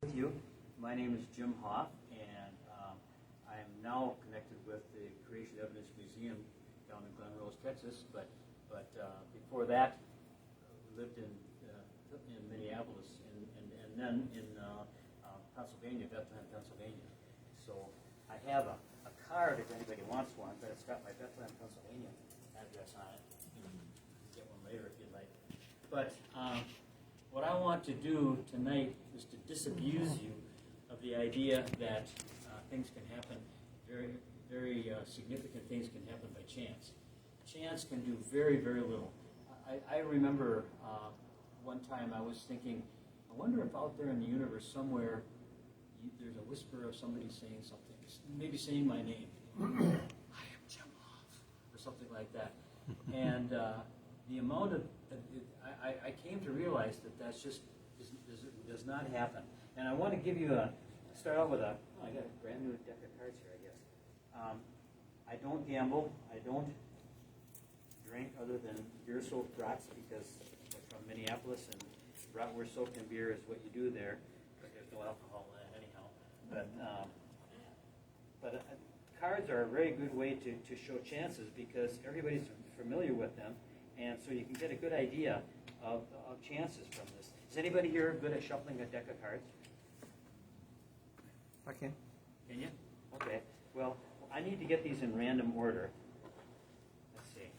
With you. My name is Jim Hoff, and I am now connected with the Creation Evidence Museum down in Glen Rose, Texas. But before that, lived in Minneapolis, and then in Pennsylvania, Bethlehem, Pennsylvania. So I have a card if anybody wants one, but it's got my Bethlehem, Pennsylvania address on it. You can get one later if you'd like. But what I want to do tonight is to disabuse you of the idea that things can happen, very significant things can happen by chance. Chance can do very, very little. I remember one time I was thinking, I wonder if out there in the universe somewhere there's a whisper of somebody saying something, maybe saying my name. I am Jim Hoff, or something like that. And the amount of, I came to realize that that's just does not happen. And I want to give you start out with I got a brand new deck of cards here, I guess. I don't gamble. I don't drink other than beer-soaked brats because I'm from Minneapolis, and bratwurst soaked in beer is what you do there. But there's no alcohol in it anyhow. But cards are a very good way to show chances because everybody's familiar with them, and so you can get a good idea of chances from this. Is anybody here good at shuffling a deck of cards? I can. Can you? Okay. Well, I need to get these in random order. Let's see.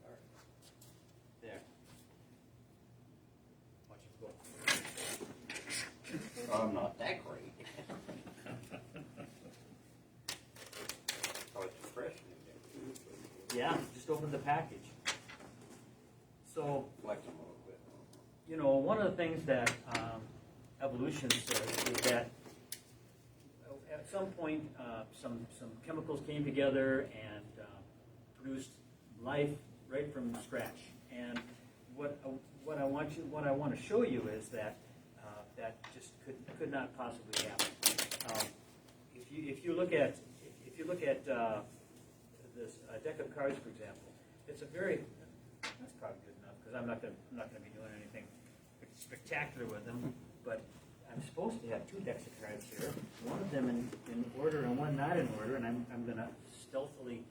All right. There. Watch it go. I'm not that great. Oh, it's fresh. Yeah, just open the package. So, Flex them a little bit. you know, one of the things that evolution says is that at some point some chemicals came together and produced life right from scratch. And what I want to show you is that that just could not possibly happen. If you look at this deck of cards, for example, it's a very that's probably good enough because I'm not going to be doing anything spectacular with them. But I'm supposed to have two decks of cards here, one of them in order and one not in order, and I'm going to stealthily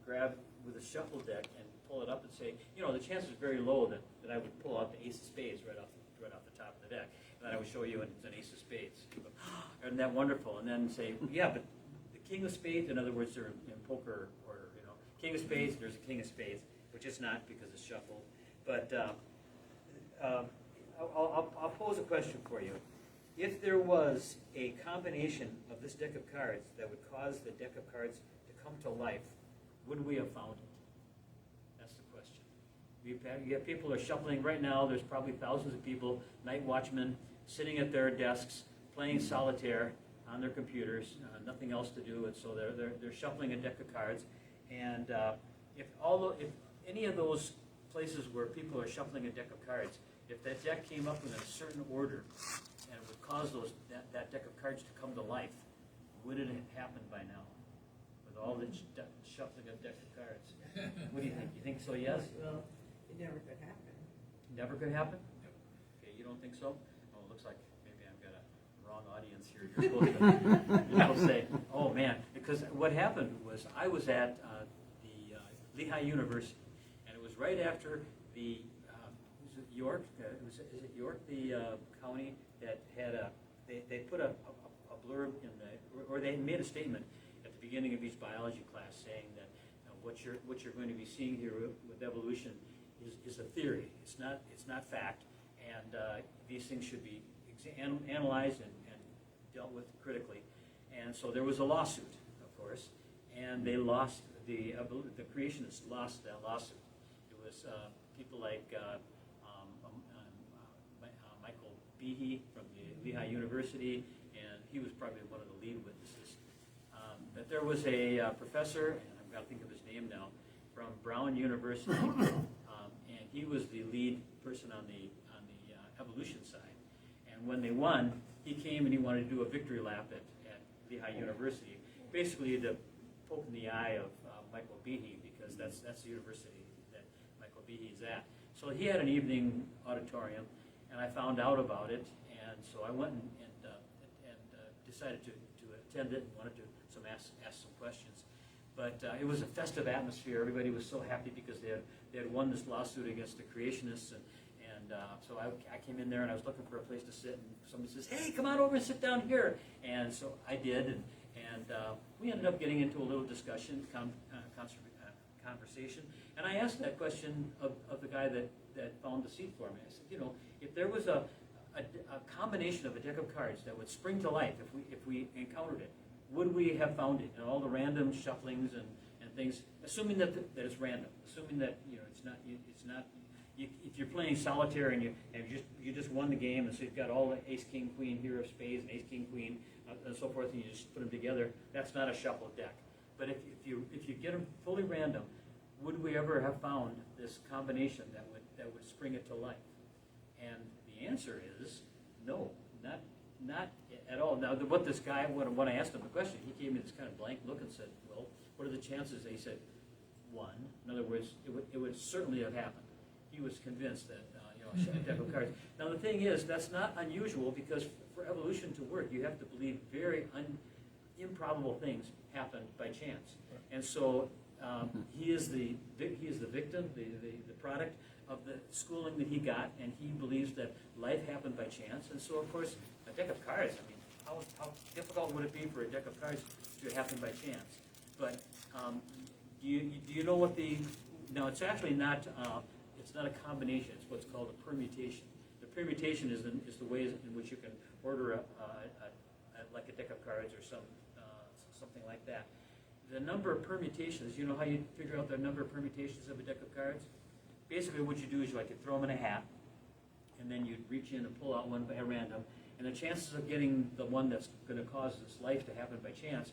grab with a shuffle deck and pull it up and say, you know, the chance is very low that I would pull out the ace of spades right off the top of the deck, and then I would show you it's an ace of spades. Isn't that wonderful? And then say, yeah, but the king of spades, in other words, they're in poker order, you know, king of spades, there's a king of spades, which it's not because it's shuffled. But I'll pose a question for you. If there was a combination of this deck of cards that would cause the deck of cards to come to life, would we have found it? That's the question. You have people are shuffling right now. There's probably thousands of people, night watchmen, sitting at their desks, playing solitaire on their computers, nothing else to do, and so they're shuffling a deck of cards. And if any of those places where people are shuffling a deck of cards, if that deck came up in a certain order and would cause that deck of cards to come to life, would it have happened by now? With all the shuffling of deck of cards. What do you think? You think so, yes? Well, it never could happen. Never could happen? Okay, you don't think so? Oh, it looks like maybe I've got a wrong audience here. You're supposed to say, oh man, because what happened was I was at the Lehigh University, and it was right after the York, is it York, the county that had they put a blurb in or they made a statement at the beginning of each biology class saying that what you're going to be seeing here with evolution is a theory. It's not fact, and these things should be analyzed and dealt with critically. And so there was a lawsuit, of course, and they lost the creationists lost that lawsuit. It was people like Michael Behe from the Lehigh University, and he was probably one of the lead witnesses. But there was a professor, and I've got to think of his name now, from Brown University, and he was the lead person on the evolution side. And when they won, he came and he wanted to do a victory lap at Lehigh University, basically to poke in the eye of Michael Behe, because that's the university that Michael Behe is at. So he had an evening auditorium, and I found out about it, and so I went and decided to attend it and wanted to ask some questions. But it was a festive atmosphere. Everybody was so happy because they had won this lawsuit against the creationists, and so I came in there and I was looking for a place to sit, and somebody says, "Hey, come on over and sit down here." And so I did, and we ended up getting into a little discussion, conversation, and I asked that question of the guy that found the seat for me. I said, if there was a combination of a deck of cards that would spring to life if we encountered it, would we have found it? And all the random shufflings and things, assuming that it's random, assuming that it's not. If you're playing solitaire and you just won the game, and so you've got all the ace, king, queen, hero of spades, and ace, king, queen, and so forth, and you just put them together, that's not a shuffled deck. But if you get them fully random, would we ever have found this combination that would spring it to life? And the answer is no, not at all. Now, what this guy, when I asked him the question, he gave me this kind of blank look and said, "Well, what are the chances?" He said, 1. In other words, it would certainly have happened. He was convinced that a deck of cards. Now, the thing is, that's not unusual, because for evolution to work, you have to believe very improbable things happen by chance. And so he is the victim, the product of the schooling that he got, and he believes that life happened by chance. And so, of course, a deck of cards, I mean, how difficult would it be for a deck of cards to happen by chance? But do you know what now it's actually not, it's not a combination, it's what's called a permutation. The permutation is the way in which you can order like a deck of cards or something like that. The number of permutations, you know how you figure out the number of permutations of a deck of cards? Basically what you do is you throw them in a hat, and then you reach in and pull out one at random, and the chances of getting the one that's going to cause this life to happen by chance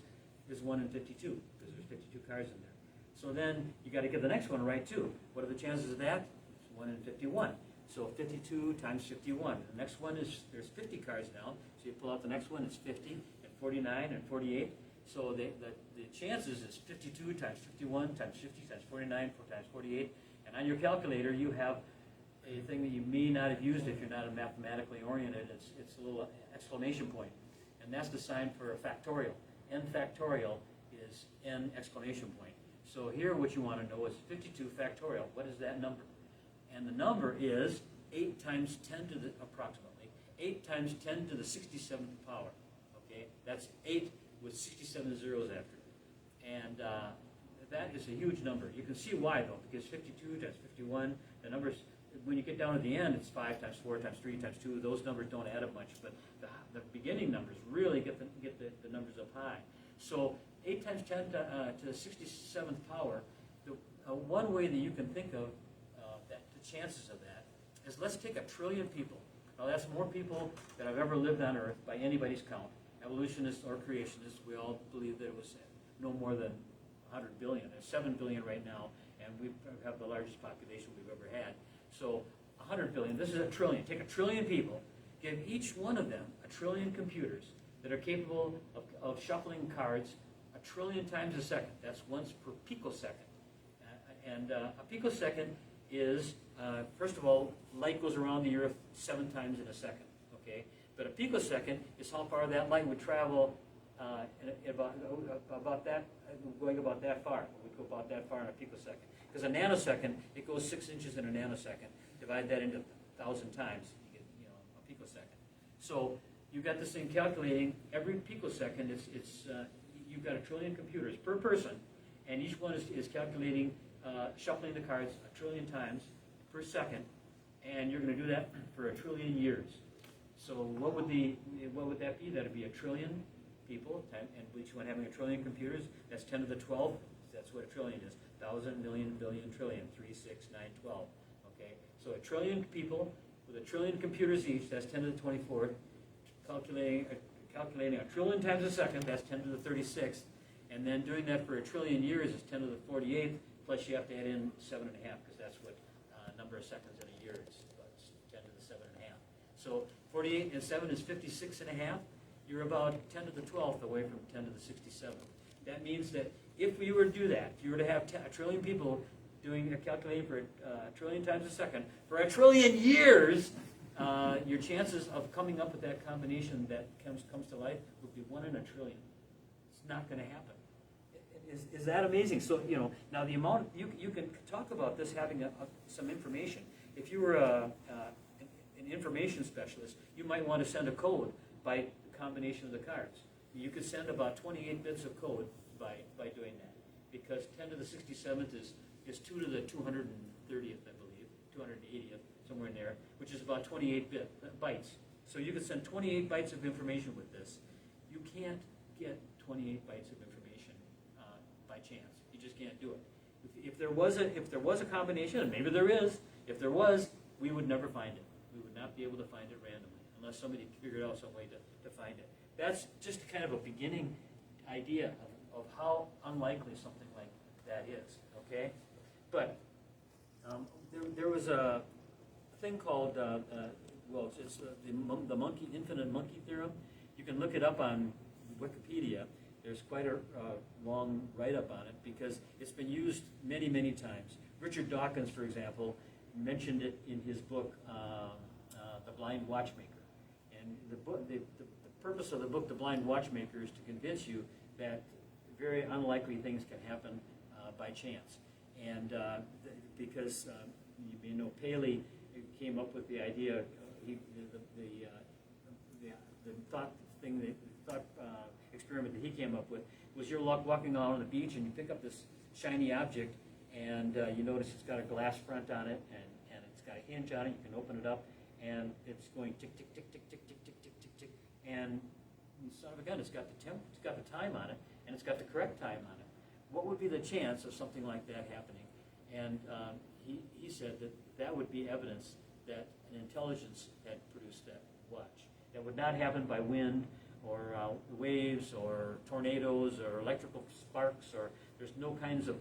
is 1 in 52, because there's 52 cards in there. So then you got to get the next one right too. What are the chances of that? It's 1 in 51. So 52 times 51. The next one is, there's 50 cards now, so you pull out the next one, it's 50, and 49, and 48. So the chances is 52 times 51 times 50 times 49 times 48. And on your calculator, you have a thing that you may not have used if you're not mathematically oriented. It's a little exclamation point. And that's the sign for a factorial. N factorial is N exclamation point. So here what you want to know is 52 factorial. What is that number? And the number is 8 times 10 to the, approximately, 8 times 10 to the 67th power. Okay? That's 8 with 67 zeros after it. And that is a huge number. You can see why, though, because 52 times 51, the numbers, when you get down to the end, it's 5 times 4 times 3 times 2. Those numbers don't add up much, but the beginning numbers really get the numbers up high. So 8 times 10 to the 67th power, one way that you can think of the chances of that is, let's take 1 trillion people. Now, that's more people than have ever lived on Earth by anybody's count. Evolutionists or creationists, we all believe that it was no more than 100 billion. There's 7 billion right now, and we have the largest population we've ever had. So 100 billion, this is 1 trillion. Take 1 trillion people, give each one of them 1 trillion computers that are capable of shuffling cards 1 trillion times a second. That's once per picosecond. And a picosecond is, first of all, light goes around the Earth 7 times in a second. Okay? But a picosecond is how far that light would travel about that, going about that far. It would go about that far in a picosecond. Because a nanosecond, it goes 6 inches in a nanosecond. Divide that into 1,000 times, you get a picosecond. So you've got this thing calculating every picosecond. You've got 1 trillion computers per person, and each one is calculating, shuffling the cards 1 trillion times per second, and you're going to do that for 1 trillion years. So what would that be? That would be 1 trillion people, and each one having 1 trillion computers. That's 10 to the 12th. That's what 1 trillion is. 1,000, million, billion, trillion. 3, 6, 9, 12. Okay. So 1 trillion people with 1 trillion computers each. That's 10 to the 24th. Calculating 1 trillion times a second. That's 10 to the 36th. And then doing that for 1 trillion years is 10 to the 48th. Plus you have to add in 7.5, because that's what number of seconds in a year is. It's 10 to the 7.5. So 48 and 7 is 56.5. You're about 10 to the 12th away from 10 to the 67th. That means that if we were to do that, if you were to have 1 trillion people doing calculating for 1 trillion times a second for 1 trillion years, your chances of coming up with that combination that comes to life would be 1 in a trillion. It's not going to happen. Is that amazing? So, now the amount, you can talk about this having some information. If you were an information specialist, you might want to send a code by the combination of the cards. You could send about 28 bits of code by doing that, because 10 to the 67th is 2 to the 230th, I believe, 280th, somewhere in there, which is about 28 bytes. So you could send 28 bytes of information with this. You can't get 28 bytes of information by chance. You just can't do it. If there was a combination, and maybe there is, if there was, we would never find it. We would not be able to find it randomly unless somebody figured out some way to find it. That's just kind of a beginning idea of how unlikely something like that is. Okay, but there was a thing called it's the infinite monkey theorem. You can look it up on Wikipedia. There's quite a long write-up on it because it's been used many, many times. Richard Dawkins, for example, mentioned it in his book, The Blind Watchmaker. And the purpose of the book, The Blind Watchmaker, is to convince you that very unlikely things can happen by chance. And because you may know Paley came up with the idea, the thought experiment that he came up with was you're walking along on the beach and you pick up this shiny object and you notice it's got a glass front on it and it's got a hinge on it. You can open it up and it's going tick tick tick tick tick tick tick tick tick tick, and son of a gun, it's got the time on it and it's got the correct time on it. What would be the chance of something like that happening? And he said that would be evidence that an intelligence had produced that watch. That would not happen by wind or waves or tornadoes or electrical sparks, or there's no kinds of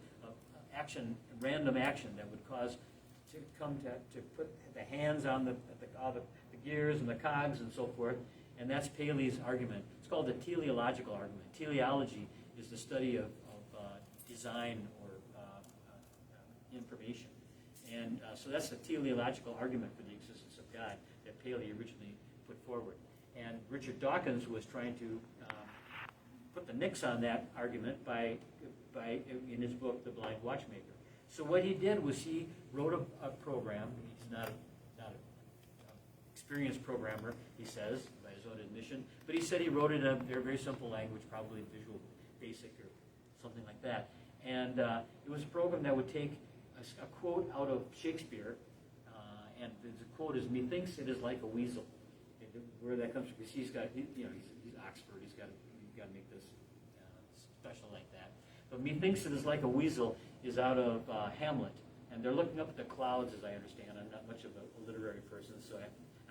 action, random action that would cause to put the hands on the gears and the cogs and so forth. And that's Paley's argument. It's called the teleological argument. Teleology is the study of design or information. And so that's the teleological argument for the existence of God that Paley originally put forward. And Richard Dawkins was trying to put the nix on that argument by in his book, The Blind Watchmaker. So what he did was he wrote a program. He's not an experienced programmer, he says, by his own admission, but he said he wrote it in a very simple language, probably Visual Basic or something like that. And it was a program that would take a quote out of Shakespeare, and the quote is, "Methinks it is like a weasel." Where that comes from, because he's Oxford, he's got to make this special like that. But methinks it is like a weasel is out of Hamlet, and they're looking up at the clouds, as I understand. I'm not much of a literary person, so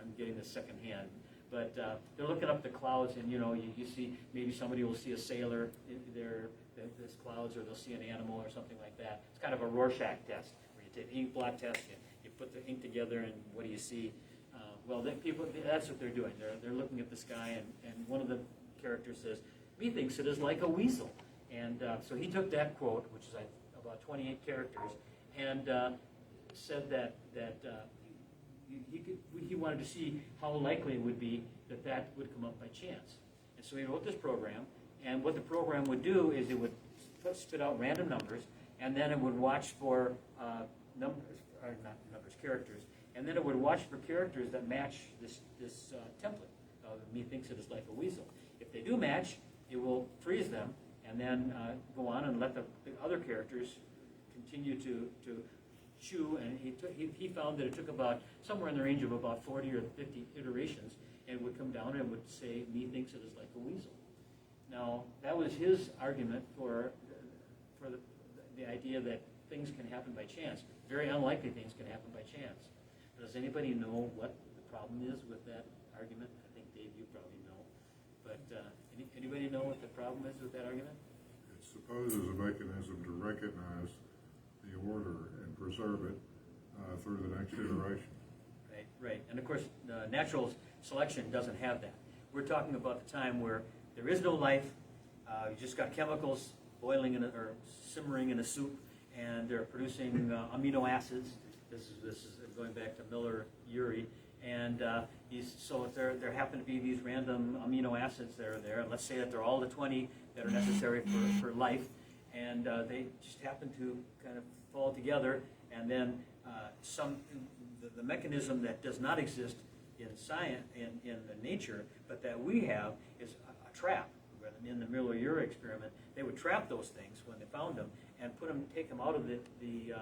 I'm getting this secondhand. But they're looking up the clouds, and you see maybe somebody will see a sailor in there's clouds, or they'll see an animal or something like that. It's kind of a Rorschach test, where you take the ink blot test, you put the ink together, and what do you see? That's what they're doing. They're looking at the sky, and one of the characters says, "Methinks it is like a weasel." And so he took that quote, which is about 28 characters, and said that he wanted to see how likely it would be that would come up by chance. And so he wrote this program, and what the program would do is it would spit out random numbers, and then it would watch for characters. And then it would watch for characters that match this template. Methinks it is like a weasel. If they do match, it will freeze them and then go on and let the other characters continue to chew. And he found that it took about somewhere in the range of about 40 or 50 iterations, and it would come down and would say, "Methinks it is like a weasel." Now, that was his argument for the idea that things can happen by chance. Very unlikely things can happen by chance. Does anybody know what the problem is with that argument? I think, Dave, you probably know. But anybody know what the problem is with that argument? It supposes a mechanism to recognize the order and preserve it through the next iteration. Right. And of course, natural selection doesn't have that. We're talking about the time where there is no life. You just got chemicals boiling or simmering in a soup, and they're producing amino acids. This is going back to Miller, Urey, And so if there happen to be these random amino acids that are there, and let's say that they're all the 20 that are necessary for life, and they just happen to kind of fall together, and then the mechanism that does not exist in science, in the nature, but that we have is a trap. In the Miller-Urey experiment, they would trap those things when they found them and take them out of the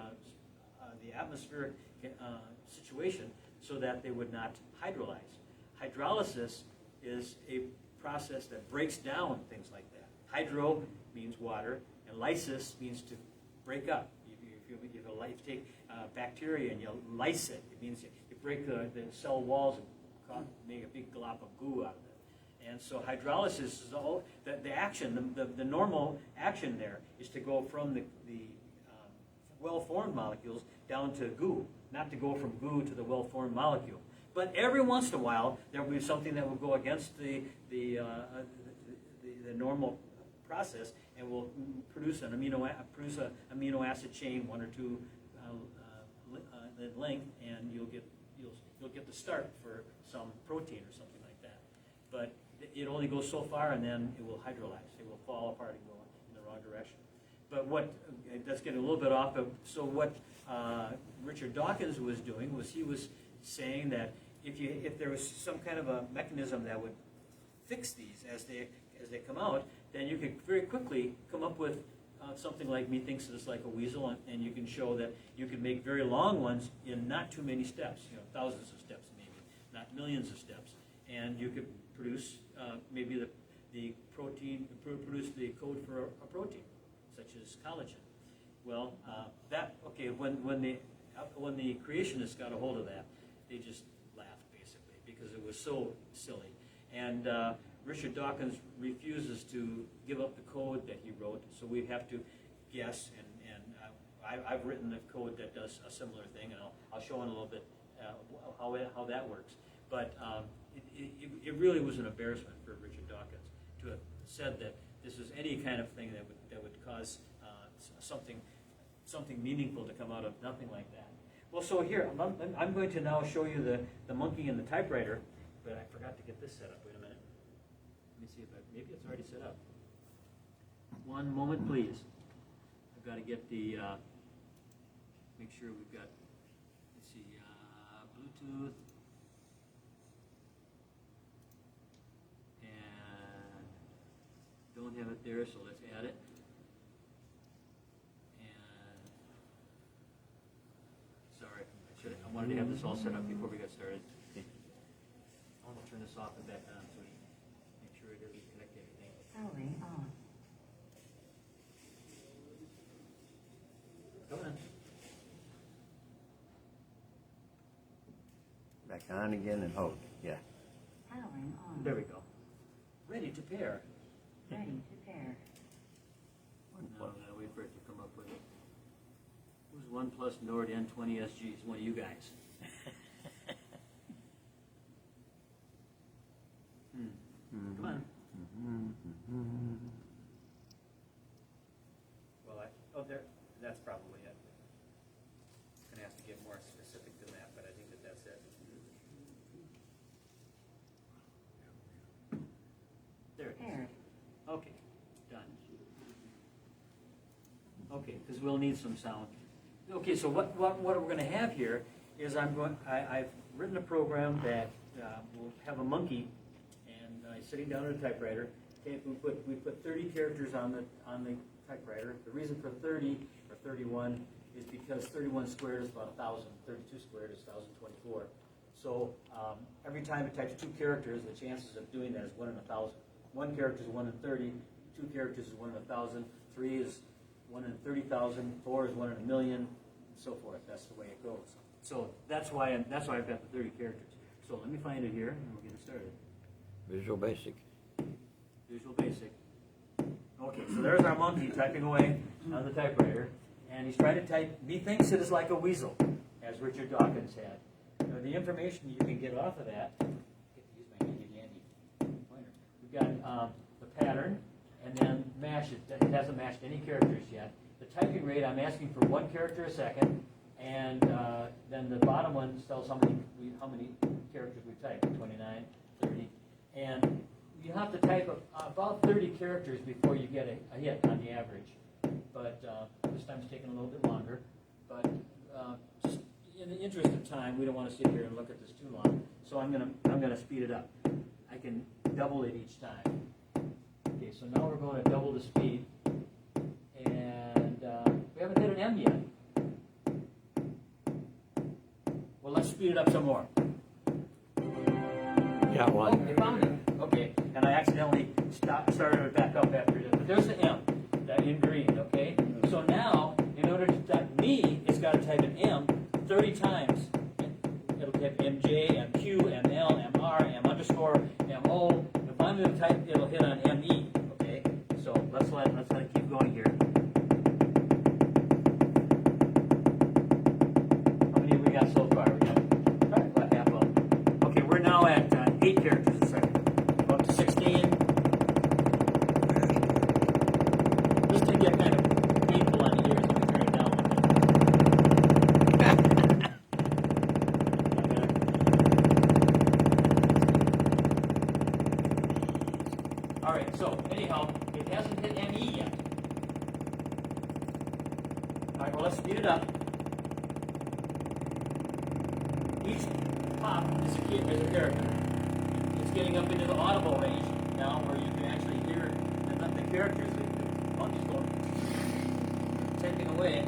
atmospheric situation so that they would not hydrolyze. Hydrolysis is a process that breaks down things like that. Hydro means water, and lysis means to break up. If you take bacteria and you lyse it, it means you break the cell walls and make a big glop of goo out of it. And so hydrolysis is all the action. The normal action there is to go from the well-formed molecules down to goo, not to go from goo to the well-formed molecule. But every once in a while, there will be something that will go against the normal process and will produce an amino acid chain, 1 or 2 in length, and you'll get the start for some protein or something like that. But it only goes so far, and then it will hydrolyze. It will fall apart and go in the wrong direction. But that's getting a little bit off. So what Richard Dawkins was doing was he was saying that if there was some kind of a mechanism that would fix these as they come out, then you could very quickly come up with something like methinks it's like a weasel, and you can show that you can make very long ones in not too many steps, thousands of steps maybe, not millions of steps, and you could produce maybe the protein, produce the code for a protein, such as collagen. Well, when the creationists got a hold of that, they just laughed basically because it was so silly. And Richard Dawkins refuses to give up the code that he wrote, so we have to guess. And I've written the code that does a similar thing, and I'll show in a little bit how that works. But it really was an embarrassment for Richard Dawkins to have said that this is any kind of thing that would cause something meaningful to come out of nothing like that. Well, so here I'm going to now show you the monkey and the typewriter, but I forgot to get this set up. Wait a minute. Let me see if maybe it's already set up. One moment, please. I've got to get the make sure we've got. Let's see, Bluetooth. Don't have it there, so let's add it. And sorry, I wanted to have this all set up before we got started. I'm going to turn this off and back on so we make sure it doesn't connect to anything. Powering on. Come on. Back on again and hold. Yeah. Powering on. There we go. Ready to pair. Ready to pair. No, I'm gonna wait for it to come up with it. Who's 1 plus Nord N20SG? It's one of you guys. Come on. Well, that's probably it. I'm gonna have to get more specific than that, but I think that's it. There it is. Paired. Okay, done. Okay, because we'll need some sound. Okay, so what we're going to have here is I've written a program that will have a monkey and sitting down at a typewriter. Okay, we put 30 characters on the typewriter. The reason for 30 or 31 is because 31 squared is about 1,000. 32 squared is 1,024. So every time it types 2 characters, the chances of doing that is 1 in 1,000. 1 character is 1 in 30, 2 characters is 1 in 1,000, 3 is 1 in 30,000, 4 is 1 in a million, and so forth. That's the way it goes. So that's why I've got the 30 characters. So let me find it here, and we'll get it started. Visual Basic. Visual Basic. Okay, so there's our monkey typing away on the typewriter, and he's trying to type, methinks it is like a weasel, as Richard Dawkins had. Now, the information you can get off of that, I get to use my handy pointer. We've got the pattern, and then mash it. It hasn't mashed any characters yet. The typing rate, I'm asking for 1 character a second, and then the bottom one tells how many characters we type, 29, 30, and you have to type about 30 characters before you get a hit on the average. But this time it's taking a little bit longer. But just in the interest of time, we don't want to sit here and look at this too long. So I'm gonna speed it up. I can double it each time. Okay, so now we're going to double the speed, and we haven't hit an M yet. Well, let's speed it up some more. Yeah, Oh, I found it. Okay, and I accidentally started it back up after this. But there's the M, that in green, okay? So now, in order to type me, it's got to type an M 30 times. It'll type MJ, MQ, ML, MR, M underscore, MO. If I'm going to type, it'll hit on ME, okay? So let's let it keep going here. How many have we got so far? We got about half of them. Okay, we're now at 8 characters a second. Up to 16. This can get kind of painful on the ears. Let me turn it down a little bit. All right, so anyhow, it hasn't hit ME yet. All right, well, let's speed it up. Each pop is a character. It's getting up into the audible range now, where you can actually hear the characters. The monkey's going typing away.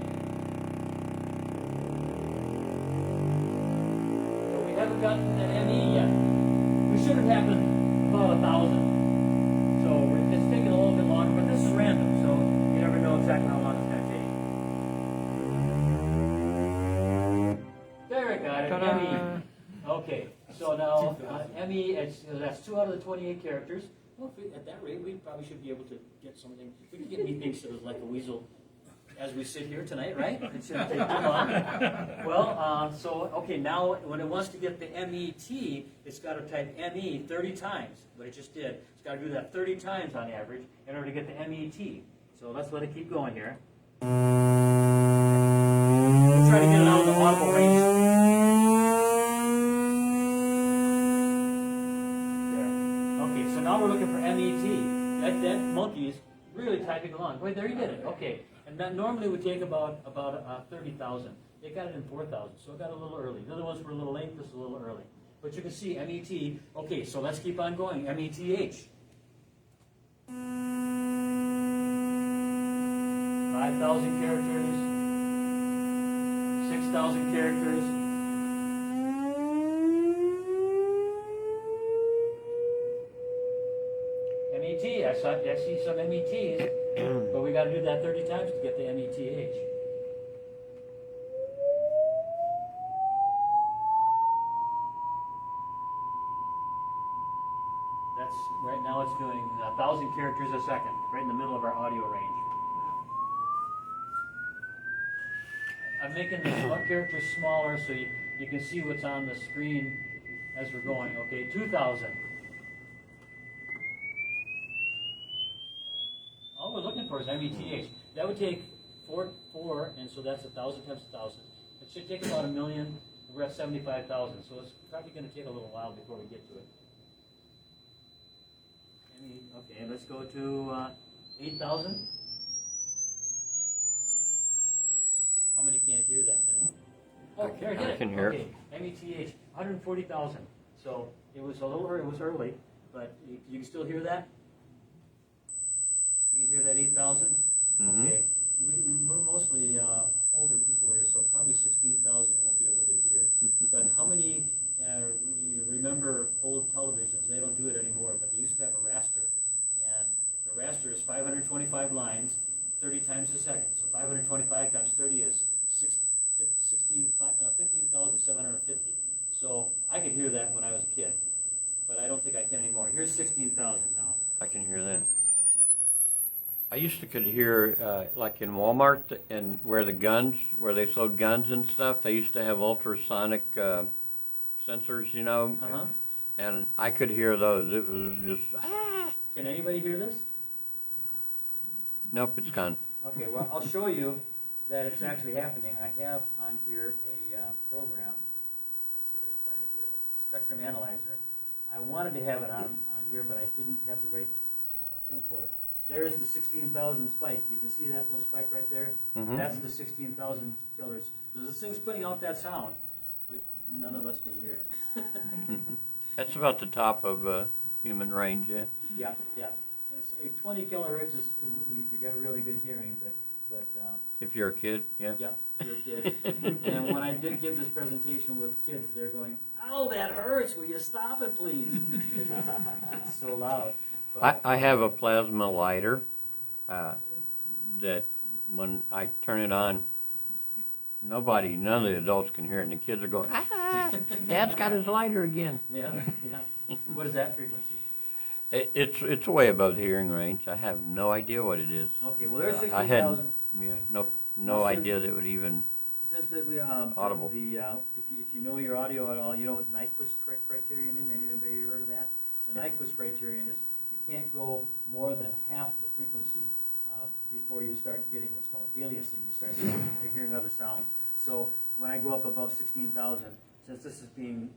So we haven't gotten an ME yet. We should have happened about 1,000. So it's taking a little bit longer, but this is random, so you never know exactly how long it's going to take. There, I got it. Ta-da. ME. Okay, so now ME, that's 2 out of the 28 characters. Well, at that rate, we probably should be able to get something. We could get anything sort of like a weasel as we sit here tonight, right? It shouldn't take too long. Well, okay, now when it wants to get the MET, it's got to type ME 30 times, but it just did. It's got to do that 30 times on average in order to get the MET. So let's let it keep going here. We'll try to get it out of the audible range. Okay, so now we're looking for MET. That monkey is really typing along. Wait, there he did it. Okay, and that normally would take about 30,000. It got it in 4,000, so it got a little early. The other ones were a little late. This is a little early. But you can see MET. Okay, so let's keep on going. METH. 5,000 characters. 6,000 characters. MET, I see some METs, but we got to do that 30 times to get the METH. That's, right now it's doing 1,000 characters a second, right in the middle of our audio range. I'm making the characters smaller so you can see what's on the screen as we're going. Okay, 2,000. All we're looking for is METH. That would take 4, and so that's 1,000 times 1,000. It should take about 1 million. We're at 75,000, so it's probably going to take a little while before we get to it. Okay, let's go to 8,000. How many can't hear that now? Oh, there it is. I can hear it. Okay, METH, 140,000. So it was a little early, it was early, but you can still hear that? You can hear that 8,000? Mm-hmm. Okay. We're mostly older people here, so probably 16,000 you won't be able to hear. But how many you remember old televisions? They don't do it anymore, but they used to have a raster. And the raster is 525 lines, 30 times a second. So 525 times 30 is 15,750. So I could hear that when I was a kid, but I don't think I can anymore. Here's 16,000 now. I can hear that. I used to could hear, like in Walmart, and where they sold guns and stuff, they used to have ultrasonic sensors, you know, and I could hear those. It was just, Can anybody hear this? Nope, it's gone. Okay, well, I'll show you that it's actually happening. I have on here a program. Let's see if I can find it here. spectrum analyzer. I wanted to have it on here, but I didn't have the right thing for it. There's the 16,000 spike. You can see that little spike right there? Mhm. That's the 16,000 killers. So this thing's putting out that sound, but none of us can hear it. That's about the top of human range, yeah. Yeah, yeah. It's a 20 kilohertz is if you got really good hearing, but If you're a kid, yeah. yeah, you're a kid. And when I did give this presentation with kids, they're going, "Ow, that hurts! Will you stop it, please?" It's so loud. I have a plasma lighter that when I turn it on, none of the adults can hear it, and the kids are going, "Ah, Dad's got his lighter again." Yeah, yeah. What is that frequency? It's way above the hearing range. I have no idea what it is. Okay, well there's I had 16,000. no idea that it would even. Since the Audible. If you know your audio at all, you know what Nyquist criterion is. Anybody heard of that? The Nyquist criterion is you can't go more than half the frequency before you start getting what's called aliasing. You start hearing other sounds. So when I go up above 16,000, since this is being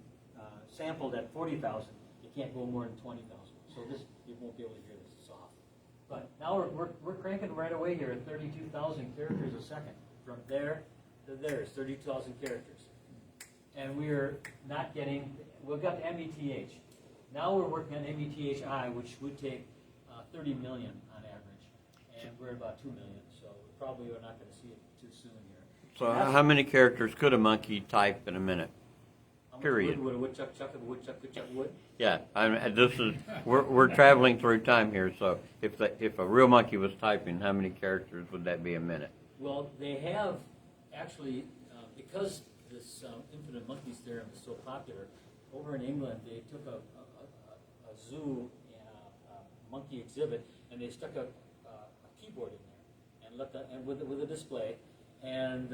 sampled at 40,000, you can't go more than 20,000. So this you won't be able to hear this. It's off. But now we're cranking right away here at 32,000 characters a second. From there to there is 32,000 characters. And we're not getting, we've got the METH. Now we're working on METHI, which would take 30 million on average. And we're at about 2 million, so we probably are not going to see it too soon here. So how many characters could a monkey type in a minute? How much Period. would a woodchuck chuck if a woodchuck could chuck wood? Yeah, we're traveling through time here. So if a real monkey was typing, how many characters would that be a minute? Well, they have actually, because this infinite monkeys theorem is so popular, over in England they took a zoo monkey exhibit and they stuck a keyboard in there and with a display, and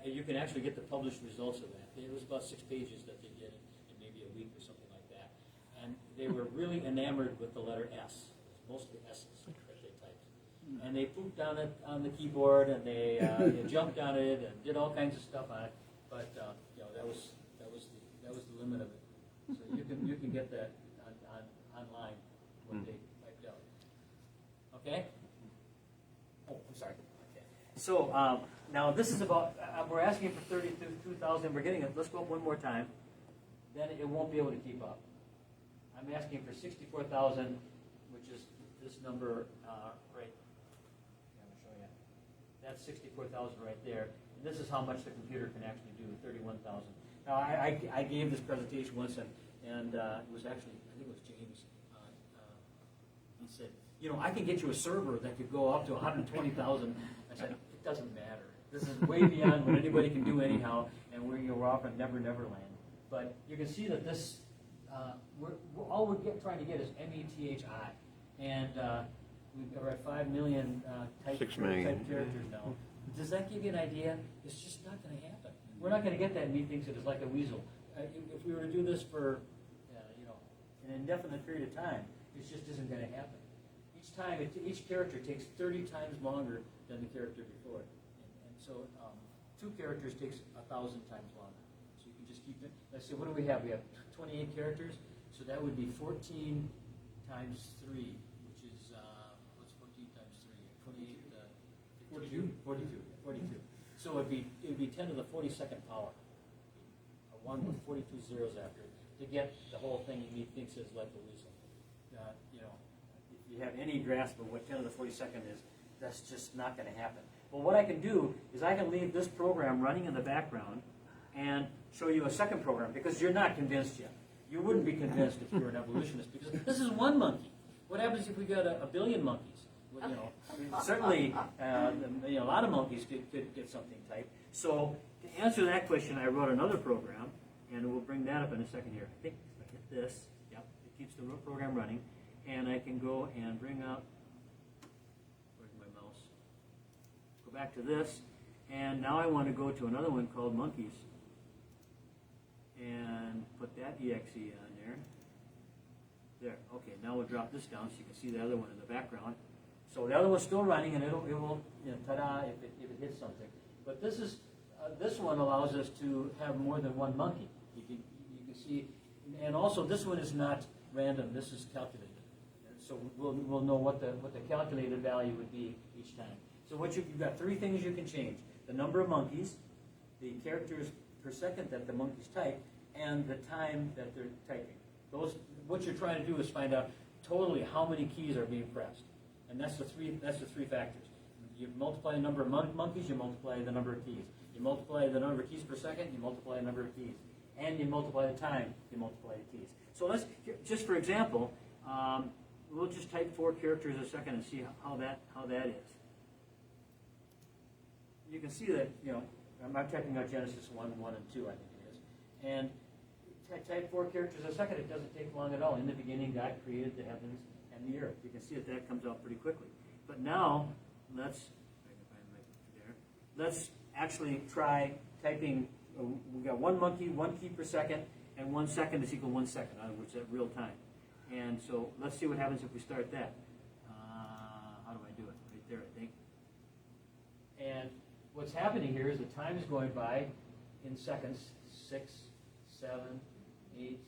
you can actually get the published results of that. It was about 6 pages that they did in maybe a week or something like that, and they were really enamored with the letter S. It was mostly S's that they typed, and they pooped on it on the keyboard, and they jumped on it and did all kinds of stuff on it. But that was the limit of it. So you can get that online what they typed out. Okay. Oh, I'm sorry. Okay. So now this is about. We're asking for 32,000. We're getting it. Let's go up one more time. Then it won't be able to keep up. I'm asking for 64,000, which is this number right. I'm gonna show you. That's 64,000 right there. And this is how much the computer can actually do. 31,000. Now I gave this presentation once, and it was actually I think it was James. He said, I can get you a server that could go up to 120,000. I said, it doesn't matter. This is way beyond what anybody can do anyhow, and we're off in Never Land. But you can see that this, all we're trying to get is METHI, and we're at 5 million type 6 million. type characters now. Does that give you an idea? It's just not going to happen. We're not going to get that, and he thinks it is like a weasel. If we were to do this for, an indefinite period of time, it just isn't going to happen. Each character takes 30 times longer than the character before it. And so 2 characters takes 1,000 times longer. So you can just keep it. Let's see, what do we have? We have 28 characters. So that would be 14 times 3, which is, what's 14 times 3? 28, 42. So it'd be 10 to the 42nd power. A 1 with 42 zeros after it to get the whole thing he thinks is like a weasel. If you have any grasp of what 10 to the 42nd is, that's just not going to happen. Well, what I can do is I can leave this program running in the background and show you a second program, because you're not convinced yet. You wouldn't be convinced if you were an evolutionist, because this is one monkey. What happens if we got a billion monkeys? Well, certainly, a lot of monkeys could get something typed. So to answer that question, I wrote another program, and we'll bring that up in a second here. I think if I hit this, yep, it keeps the program running. And I can go and bring up, where's my mouse? Go back to this, and now I want to go to another one called monkeys. And put that EXE on there. There, okay, now we'll drop this down so you can see the other one in the background. So the other one's still running, and it will, ta-da, if it hits something. But this one allows us to have more than one monkey. You can see, and also this one is not random, this is calculated. So we'll know what the calculated value would be each time. So you've got three things you can change: the number of monkeys, the characters per second that the monkeys type, and the time that they're typing. What you're trying to do is find out totally how many keys are being pressed, and that's the three factors. You multiply the number of monkeys, you multiply the number of keys. You multiply the number of keys per second, you multiply the number of keys, and you multiply the time, you multiply the keys. So let's just for example. We'll just type 4 characters a second and see how that is. You can see that, I'm typing out Genesis 1, 1, and 2, I think it is. And type 4 characters a second, it doesn't take long at all. In the beginning, God created the heavens and the earth. You can see that comes out pretty quickly. But now, let's actually try typing, we've got 1 monkey, 1 key per second, and 1 second is equal to 1 second, in other words, at real time. And so let's see what happens if we start that. How do I do it? Right there, I think. And what's happening here is the time is going by in seconds, 6, 7, 8,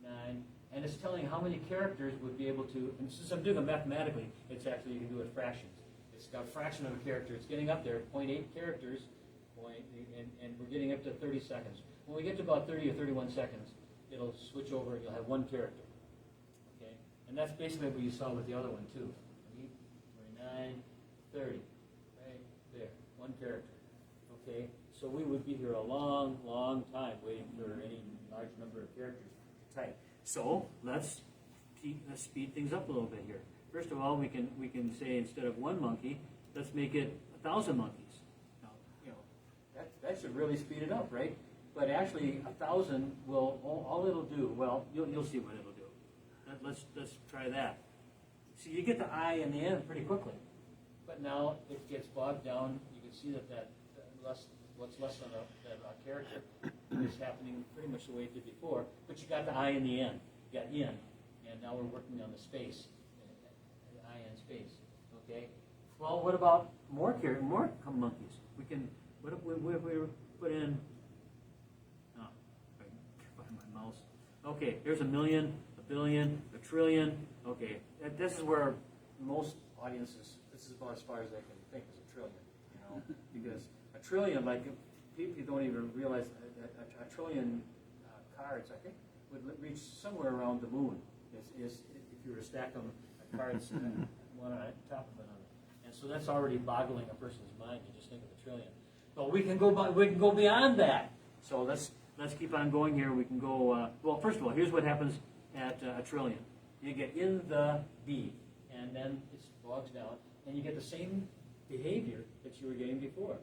9, and it's telling how many characters would be able to, and since I'm doing it mathematically, it's actually, you can do it fractions. It's got a fraction of a character. It's getting up there, 0.8 characters, and we're getting up to 30 seconds. When we get to about 30 or 31 seconds, it'll switch over and you'll have 1 character. And that's basically what you saw with the other one, too. 8, 29, 30. Right there. 1 character. Okay? So we would be here a long, long time waiting for any large number of characters to type. So let's speed things up a little bit here. First of all, we can say instead of 1 monkey, let's make it 1,000 monkeys. Now, that should really speed it up, right? But actually, 1,000 will, all it'll do, well, you'll see what it'll do. Let's try that. See, you get the I in the end pretty quickly, but now it gets bogged down. You can see that what's less than a character is happening pretty much the way it did before. But you got the I in the end. You got in, and now we're working on the space, the I in space. Okay. Well, what about more monkeys? We can. What if we put in? Oh, if I can find my mouse. Okay, there's 1 million. Billion, a trillion. Okay, this is where most audiences, this is about as far as they can think is a trillion, because a trillion, like people don't even realize a trillion cards, I think, would reach somewhere around the moon. Is if you were to stack them, cards one on top of another, and so that's already boggling a person's mind to just think of a trillion. But we can go beyond that. So let's keep on going here. We can go. Well, first of all, here's what happens at a trillion. You get in the B, and then it bogs down, and you get the same behavior that you were getting before.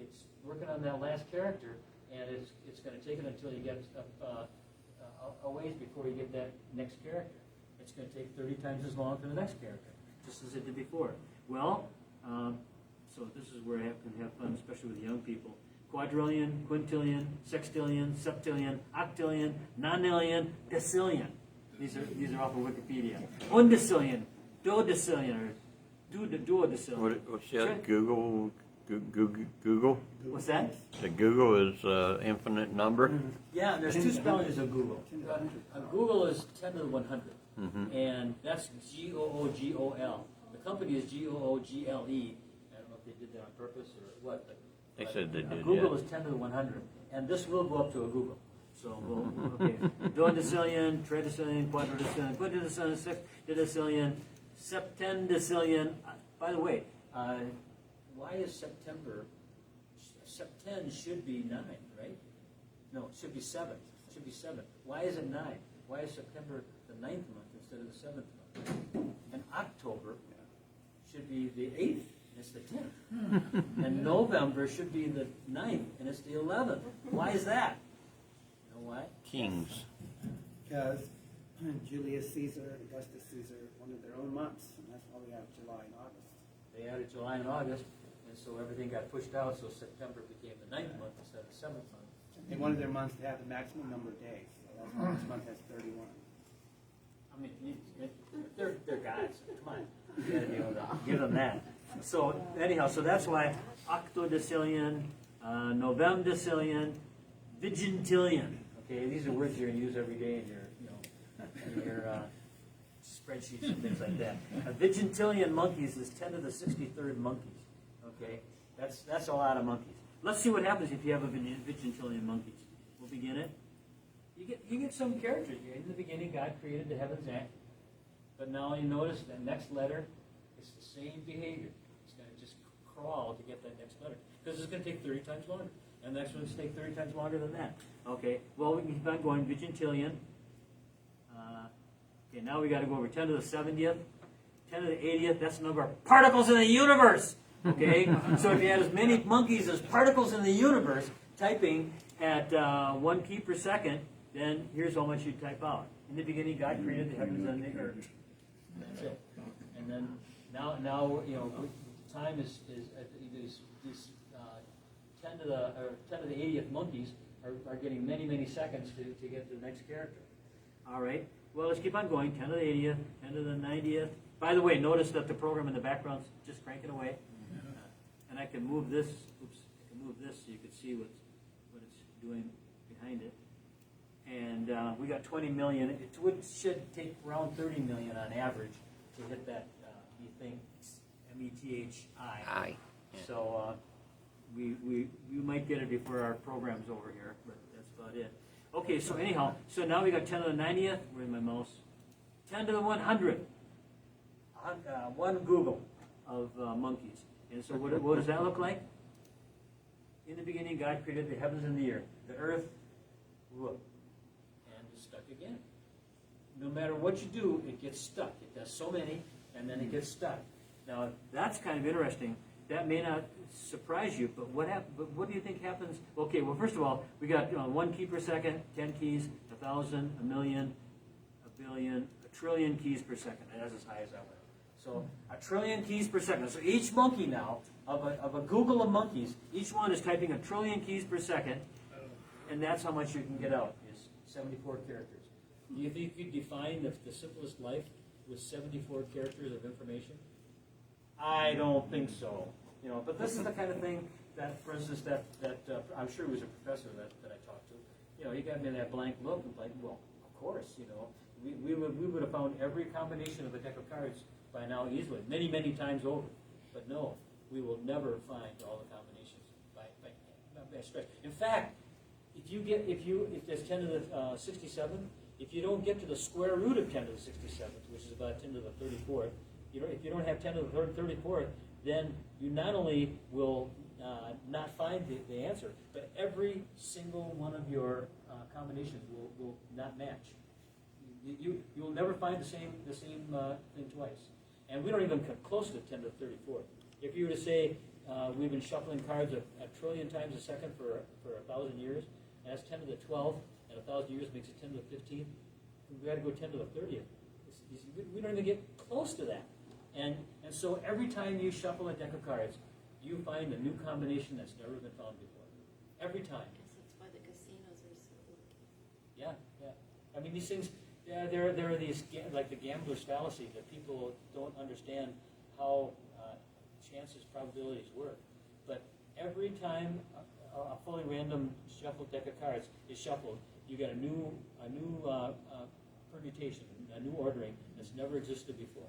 It's working on that last character, and it's going to take it until you get a ways before you get that next character. It's going to take 30 times as long for the next character, just as it did before. Well, so this is where I can have fun, especially with young people. Quadrillion, quintillion, sextillion, septillion, octillion, nonillion, decillion. These are off of Wikipedia. Undecillion, duodecillion, or duodecillion. What's that? Google? What's that? The Google is infinite number. Yeah, there's 2 spellings of Google. Google is 10 to the 100, and that's Googol. The company is Google. I don't know if they did that on purpose or what, but They said they did. Google is 10 to the 100, and this will go up to a Google. So, okay, duodecillion, tridecillion, quadridecillion, quintudecillion, sextudecillion, septendecillion. By the way, why is September? Septen should be 9, right? No, it should be 7. It should be 7. Why is it 9? Why is September the 9th month instead of the 7th month? And October should be the 8th. It's the 10th. And November should be the 9th, and it's the 11th. Why is that? You know why? Kings. Because Julius Caesar, Augustus Caesar wanted their own months, and that's why we have July and August. They added July and August, and so everything got pushed out, so September became the 9th month instead of the 7th month. They wanted their months to have the maximum number of days. So that's why this month has 31. I mean, they're guys. Come on. You gotta be able to give them that. So anyhow, so that's why octodecillion, novemdecillion, vigintillion. Okay, these are words you're gonna use every day in your, in your spreadsheets and things like that. A vigintillion monkeys is 10 to the 63rd monkeys. Okay, that's a lot of monkeys. Let's see what happens if you have a vigintillion monkeys. We'll begin it. You get some characters here. In the beginning, God created the heavens and earth. But now you notice that next letter is the same behavior. It's going to just crawl to get that next letter. Because it's going to take 30 times longer. And the next one's going to take 30 times longer than that. Okay, well, we can keep on going. Vigintillion. Okay, now we got to go over 10 to the 70th. 10 to the 80th, that's the number of particles in the universe. Okay, so if you had as many monkeys as particles in the universe typing at 1 key per second, then here's how much you'd type out. In the beginning, God created the heavens and the earth. That's it. And then now time is these 10 to the 80th monkeys are getting many seconds to get to the next character. All right. Well, let's keep on going. 10 to the 80th, 10 to the 90th. By the way, notice that the program in the background's just cranking away. And I can move this. Oops. I can move this so you can see what it's doing behind it. And we got 20 million. It should take around 30 million on average to hit that thing, METHI. Aye. Yeah. So we might get it before our program's over here, but that's about it. Okay, so anyhow, so now we got 10 to the 90th. Where's my mouse? 10 to the 100. One Google of monkeys. And so what does that look like? In the beginning, God created the heavens and the earth. The earth, whoop, and it's stuck again. No matter what you do, it gets stuck. It does so many, and then it gets stuck. Now, that's kind of interesting. That may not surprise you, but what do you think happens? Okay, well, first of all, we got 1 key per second, 10 keys, 1,000, a million, a billion, a trillion keys per second. And that's as high as I went. So a trillion keys per second. So each monkey now, of a Google of monkeys, each one is typing a trillion keys per second, and that's how much you can get out, is 74 characters. Do you think you could define the simplest life with 74 characters of information? I don't think so. But this is the kind of thing that, for instance, that I'm sure he was a professor that I talked to. He got me that blank look and like, well, of course, we would have found every combination of a deck of cards by now easily, many times over. But no, we will never find all the combinations by stretch. In fact, if there's 10 to the 67, if you don't get to the square root of 10 to the 67th, which is about 10 to the 34th, if you don't have 10 to the 34th, then you not only will not find the answer, but every single one of your combinations will not match. You will never find the same thing twice. And we don't even come close to 10 to the 34th. If you were to say we've been shuffling cards a trillion times a second for 1,000 years, and that's 10 to the 12th, and 1,000 years makes it 10 to the 15th, we got to go 10 to the 30th. We don't even get close to that. And so every time you shuffle a deck of cards, you find a new combination that's never been found before. Every time. That's why the casinos are so... Yeah. I mean, these things, there are these, like the gambler's fallacy, that people don't understand how chances, probabilities work. But every time a fully random shuffled deck of cards is shuffled, you get a new permutation, a new ordering that's never existed before.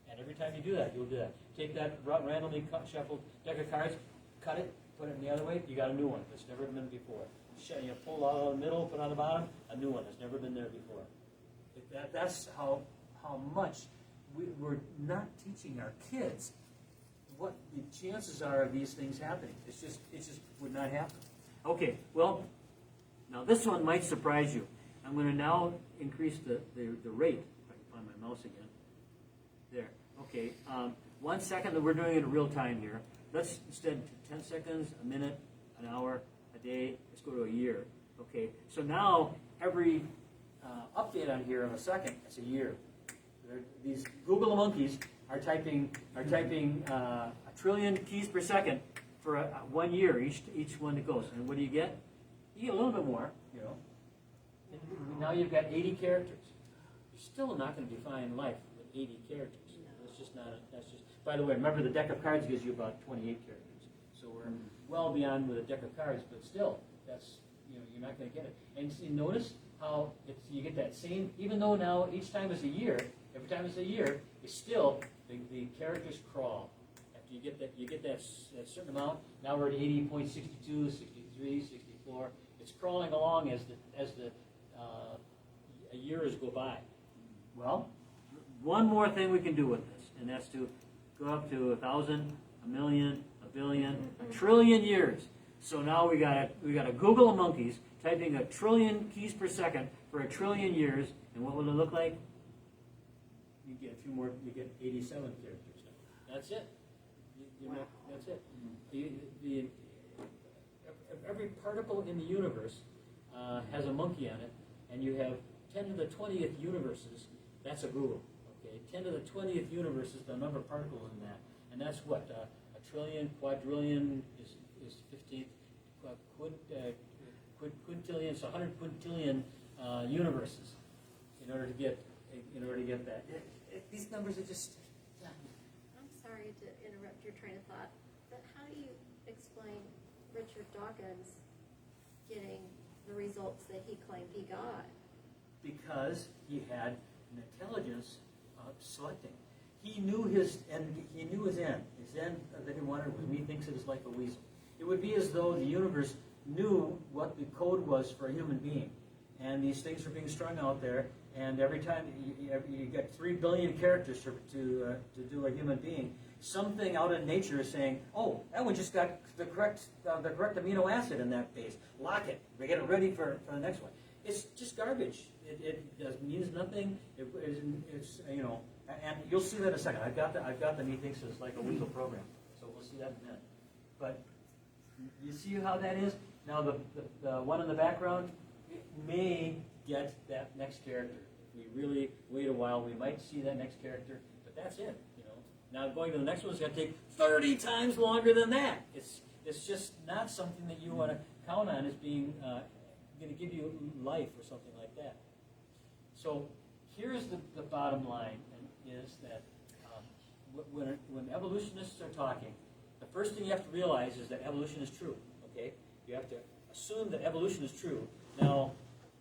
And every time you do that, you'll do that. Take that randomly shuffled deck of cards, cut it, put it in the other way, you got a new one that's never been before. Pull out of the middle, put on the bottom, a new one that's never been there before. That's how much we're not teaching our kids what the chances are of these things happening. It just would not happen. Okay, well, now this one might surprise you. I'm going to now increase the rate. If I can find my mouse again. There. Okay. 1 second, that we're doing it in real time here. Let's instead 10 seconds, a minute, an hour, a day. Let's go to a year. Okay. So now every update on here in a second, it's a year. These Google monkeys are typing a trillion keys per second for 1 year, each one that goes. And what do you get? You get a little bit more, And now you've got 80 characters. You're still not going to define life with 80 characters. That's just not. By the way, remember the deck of cards gives you about 28 characters. So we're well beyond with a deck of cards, but still, that's you're not going to get it. And you notice how you get that same, even though now each time is a year, every time is a year, it's still, the characters crawl. After you get that certain amount, now we're at 80.62, 63, 64. It's crawling along as the years go by. Well, one more thing we can do with this, and that's to go up to 1,000, 1,000,000, 1,000,000,000, 1,000,000,000,000 years. So now we got a Google of monkeys typing 1,000,000,000,000 keys per second for 1,000,000,000,000 years, and what will it look like? You get a few more. You get 87 characters now. That's it. That's it. Every particle in the universe has a monkey on it, and you have 10 to the 20th universes. That's a Google. Okay, 10 to the 20th universe is the number of particles in that, and that's what a trillion, quadrillion is 15th, quintillion, so 100 quintillion universes in order to get that. These numbers are just. I'm sorry to interrupt your train of thought, but how do you explain Richard Dawkins getting the results that he claimed he got? Because he had an intelligence selecting. He knew his end. He knew his end. His end that he wanted was, methinks it is like a weasel. It would be as though the universe knew what the code was for a human being, and these things are being strung out there. And every time you get 3 billion characters to do a human being, something out in nature is saying, "Oh, that one just got the correct amino acid in that base. Lock it. We get it ready for the next one." It's just garbage. It means nothing. It's and you'll see that in a second. I've got the methinks it's like a weasel program, so we'll see that in a minute. But you see how that is? Now the one in the background, it may get that next character. We really wait a while, we might see that next character, but that's it. Now going to the next one is going to take 30 times longer than that. It's just not something that you want to count on as being going to give you life or something like that. So here's the bottom line, is that when evolutionists are talking, the first thing you have to realize is that evolution is true. Okay, you have to assume that evolution is true. Now,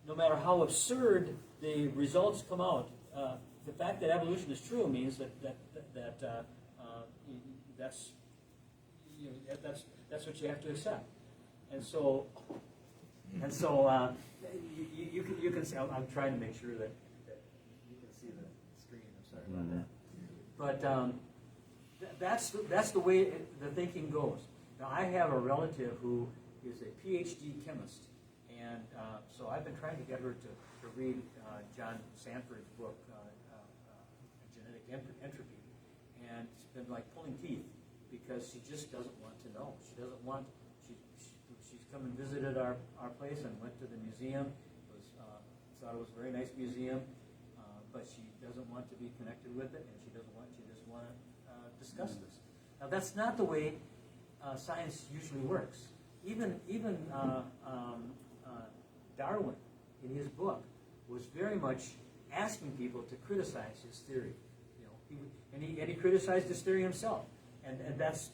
no matter how absurd the results come out, the fact that evolution is true means that's what you have to accept. And so you can see. I'm trying to make sure that you can see the screen. I'm sorry about that. But that's the way the thinking goes. Now, I have a relative who is a PhD chemist, and so I've been trying to get her to read John Sanford's book, Genetic Entropy, and it's been like pulling teeth because she just doesn't want to know. She doesn't want. She's come and visited our place and went to the museum. Thought it was a very nice museum, but she doesn't want to be connected with it, and she just want to discuss this. Now, that's not the way science usually works. Even Darwin, in his book, was very much asking people to criticize his theory. And he criticized his theory himself, and that's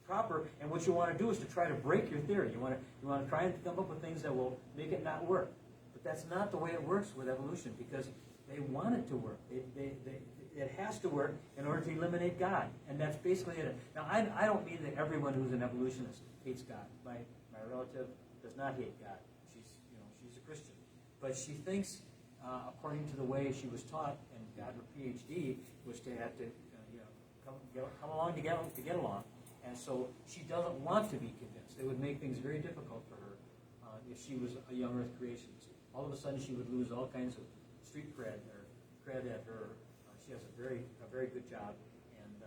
proper. And what you want to do is to try to break your theory. You want to try and come up with things that will make it not work. But that's not the way it works with evolution, because they want it to work. It has to work in order to eliminate God, and that's basically it. Now, I don't mean that everyone who's an evolutionist hates God. My relative does not hate God. She's a Christian, but she thinks, according to the way she was taught and got her PhD, was to have to come along to get along, and so she doesn't want to be convinced. It would make things very difficult for her if she was a young Earth creationist. All of a sudden, she would lose all kinds of street cred or cred at her. She has a very good job, and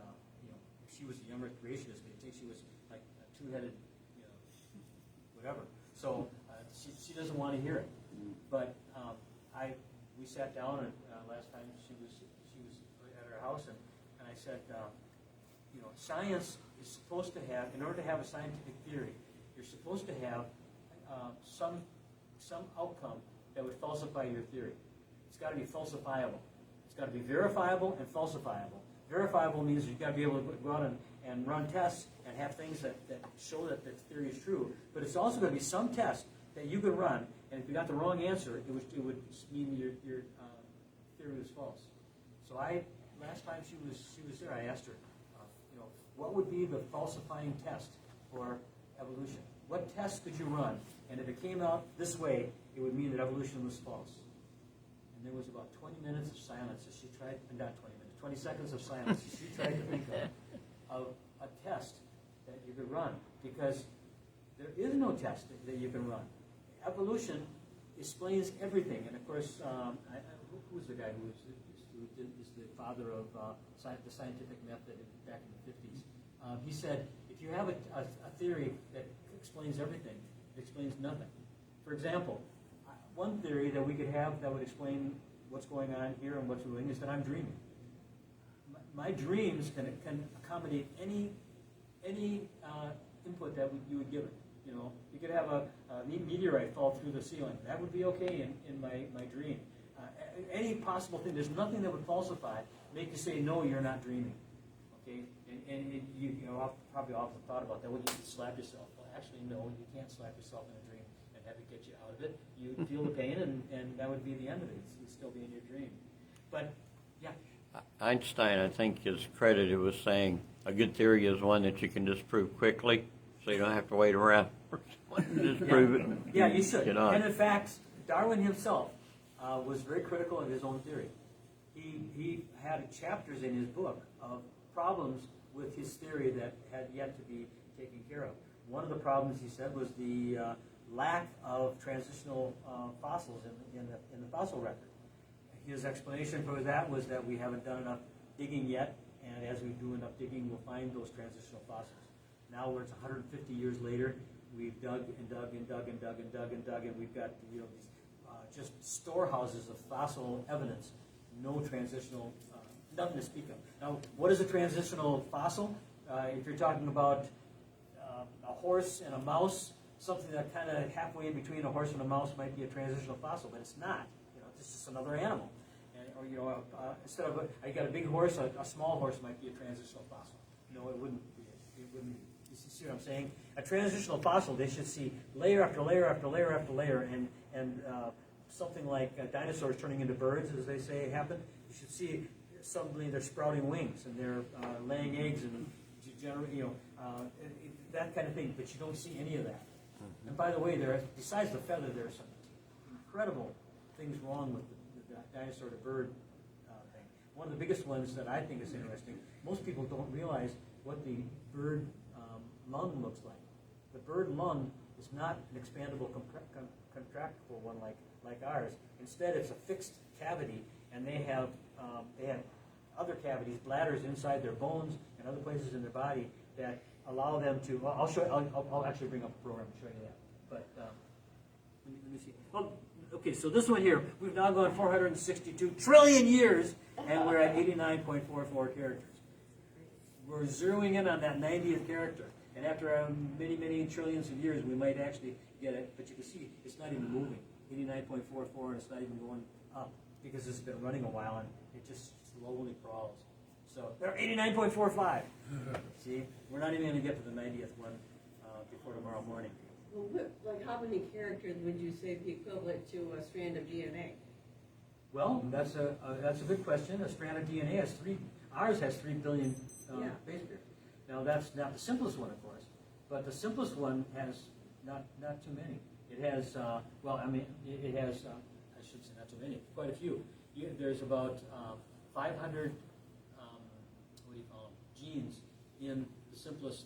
if she was a young Earth creationist, they'd think she was like a two-headed, whatever. So she doesn't want to hear it. But we sat down and last time she was at her house, and I said, science is supposed to have, in order to have a scientific theory, you're supposed to have some outcome that would falsify your theory. It's got to be falsifiable. It's got to be verifiable and falsifiable. Verifiable means you've got to be able to go out and run tests and have things that show that the theory is true. But it's also going to be some test that you could run, and if you got the wrong answer, it would mean your theory was false. So last time she was there, I asked her, what would be the falsifying test for evolution? What test could you run? And if it came out this way, it would mean that evolution was false. And there was about 20 minutes of silence as she tried, not 20 minutes, 20 seconds of silence as she tried to think of a test that you could run, because there is no test that you can run. Evolution explains everything, and of course, who's the guy who is the father of the scientific method back in the 50s? He said, if you have a theory that explains everything, it explains nothing. For example, one theory that we could have that would explain what's going on here and what's doing is that I'm dreaming. My dreams can accommodate any input that you would give it. You could have a meteorite fall through the ceiling. That would be okay in my dream. Any possible thing. There's nothing that would falsify, make you say, no, you're not dreaming. Okay? And you probably often thought about that. Well, you slap yourself. Well, actually, no, you can't slap yourself in a dream and have it get you out of it. You feel the pain, and that would be the end of it. You'd still be in your dream. But, yeah. Einstein, I think, is credited with saying a good theory is one that you can disprove quickly, so you don't have to wait around for someone to disprove it. Yeah, you should. Get on. And in fact, Darwin himself was very critical of his own theory. He had chapters in his book of problems with his theory that had yet to be taken care of. One of the problems, he said, was the lack of transitional fossils in the fossil record. His explanation for that was that we haven't done enough digging yet, and as we do enough digging, we'll find those transitional fossils. Now, where it's 150 years later, we've dug and dug and dug and dug and dug and dug, and we've got these just storehouses of fossil evidence. No transitional, nothing to speak of. Now, what is a transitional fossil? If you're talking about a horse and a mouse, something that kind of halfway in between a horse and a mouse might be a transitional fossil, but it's not. It's just another animal. Or instead of I got a big horse, a small horse might be a transitional fossil. No, it wouldn't be. It wouldn't be. You see what I'm saying? A transitional fossil, they should see layer after layer after layer after layer, and something like dinosaurs turning into birds, as they say, happened. You should see suddenly they're sprouting wings and they're laying eggs and that kind of thing. But you don't see any of that. And by the way, besides the feather, there are some incredible things wrong with the dinosaur to bird thing. One of the biggest ones that I think is interesting, most people don't realize what the bird lung looks like. The bird lung is not an expandable, contractible one like ours. Instead, it's a fixed cavity, and they have other cavities, bladders inside their bones and other places in their body that allow them to. I'll actually bring up a program to show you that. But let me see. Well, okay, so this one here, we've now gone 462 trillion years, and we're at 89.44 characters. We're zeroing in on that 90th character, and after many, many trillions of years, we might actually get it. But you can see it's not even moving. 89.44, and it's not even going up because it's been running a while, and it just slowly crawls. So they're 89.45. See, we're not even going to get to the 90th one before tomorrow morning. Well, like how many characters would you say be equivalent to a strand of DNA? Well, that's a good question. A strand of DNA has ours has 3 billion base pairs. Now that's not the simplest one, of course, but the simplest one has not too many. It has it has I should say not too many, quite a few. There's about 500 genes in the simplest.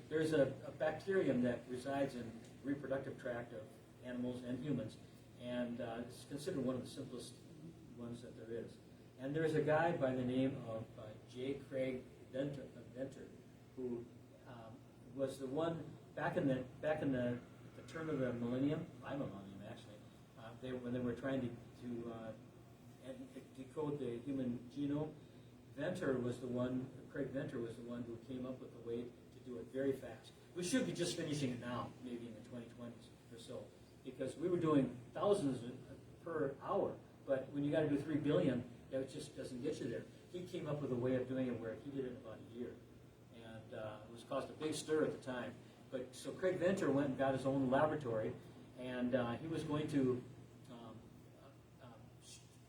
There's a bacterium that resides in the reproductive tract of animals and humans, and it's considered one of the simplest ones that there is. And there's a guy by the name of J. Craig Venter, who was the one back in the turn of the millennium, actually, when they were trying to decode the human genome. Craig Venter was the one who came up with a way to do it very fast. We should be just finishing it now, maybe in the 2020s or so, because we were doing thousands per hour, but when you got to do 3 billion, that just doesn't get you there. He came up with a way of doing it where he did it in about a year, and it was caused a big stir at the time. But so Craig Venter went and got his own laboratory, and he was going to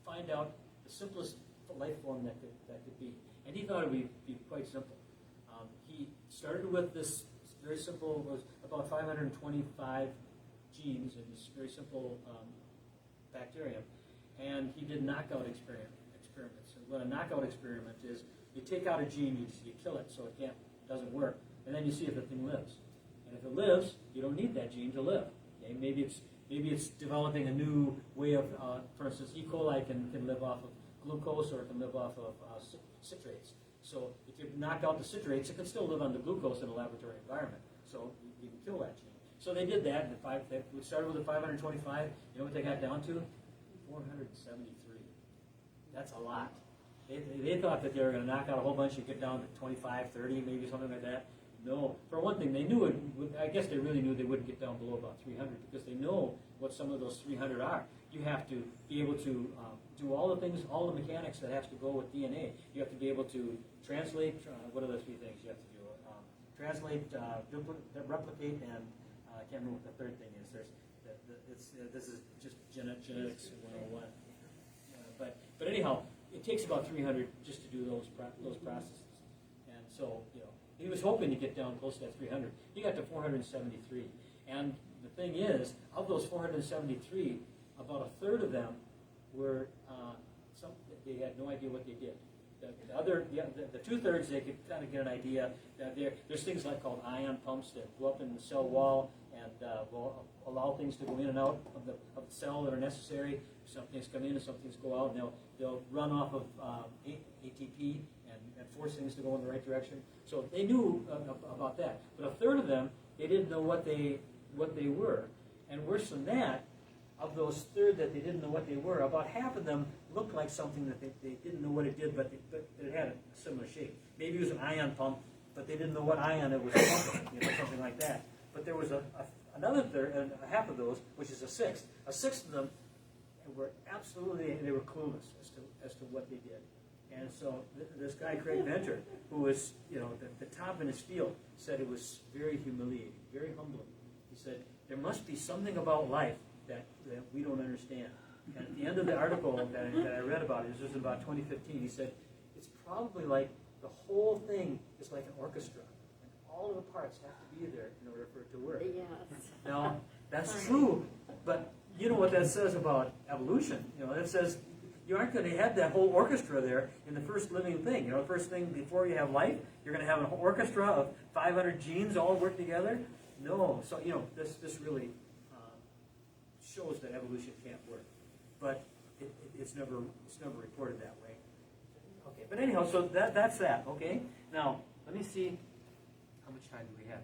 find out the simplest life form that could be. And he thought it would be quite simple. He started with this very simple, was about 525 genes in this very simple bacterium, and he did knockout experiments. And what a knockout experiment is, you take out a gene, you kill it so it doesn't work, and then you see if the thing lives. And if it lives, you don't need that gene to live. Okay? Maybe it's developing a new way of, for instance, E. coli can live off of glucose, or it can live off of citrates. So if you knock out the citrates, it can still live on the glucose in a laboratory environment. So you can kill that gene. So they did that. We started with the 525. You know what they got down to? 473. That's a lot. They thought that they were going to knock out a whole bunch and get down to 25, 30, maybe something like that. No. For one thing, they knew I guess they really knew they wouldn't get down below about 300, because they know what some of those 300 are. You have to be able to do all the things, all the mechanics that has to go with DNA. You have to be able to translate, what are the three things you have to do? Translate, replicate, and I can't remember what the third thing is. This is just genetics 101. But anyhow, it takes about 300 just to do those processes. And so, he was hoping to get down close to that 300. He got to 473. And the thing is, of those 473, about a third of them were, they had no idea what they did. The 2/3, they could kind of get an idea. There's things called ion pumps that go up in the cell wall and will allow things to go in and out of the cell that are necessary. Some things come in and some things go out, and they'll run off of ATP and force things to go in the right direction. So they knew about that. But a third of them, they didn't know what they were. And worse than that, of those third that they didn't know what they were, about half of them looked like something that they didn't know what it did, but it had a similar shape. Maybe it was an ion pump, but they didn't know what ion it was pumping, something like that. But there was another third, half of those, which is a sixth. A sixth of them were they were clueless as to what they did. And so this guy, Craig Venter, who was the top in his field, said it was very humiliating, very humbling. He said, there must be something about life that we don't understand. And at the end of the article that I read about it, this was about 2015, he said, it's probably like the whole thing is like an orchestra. And all of the parts have to be there in order for it to work. Yes. Now, that's true, but you know what that says about evolution. It says you aren't going to have that whole orchestra there in the first living thing. The first thing before you have life, you're going to have an orchestra of 500 genes all work together. No, so this really shows that evolution can't work, but it's never reported that way. Okay, but anyhow, so that's that. Okay, now let me see how much time do we have.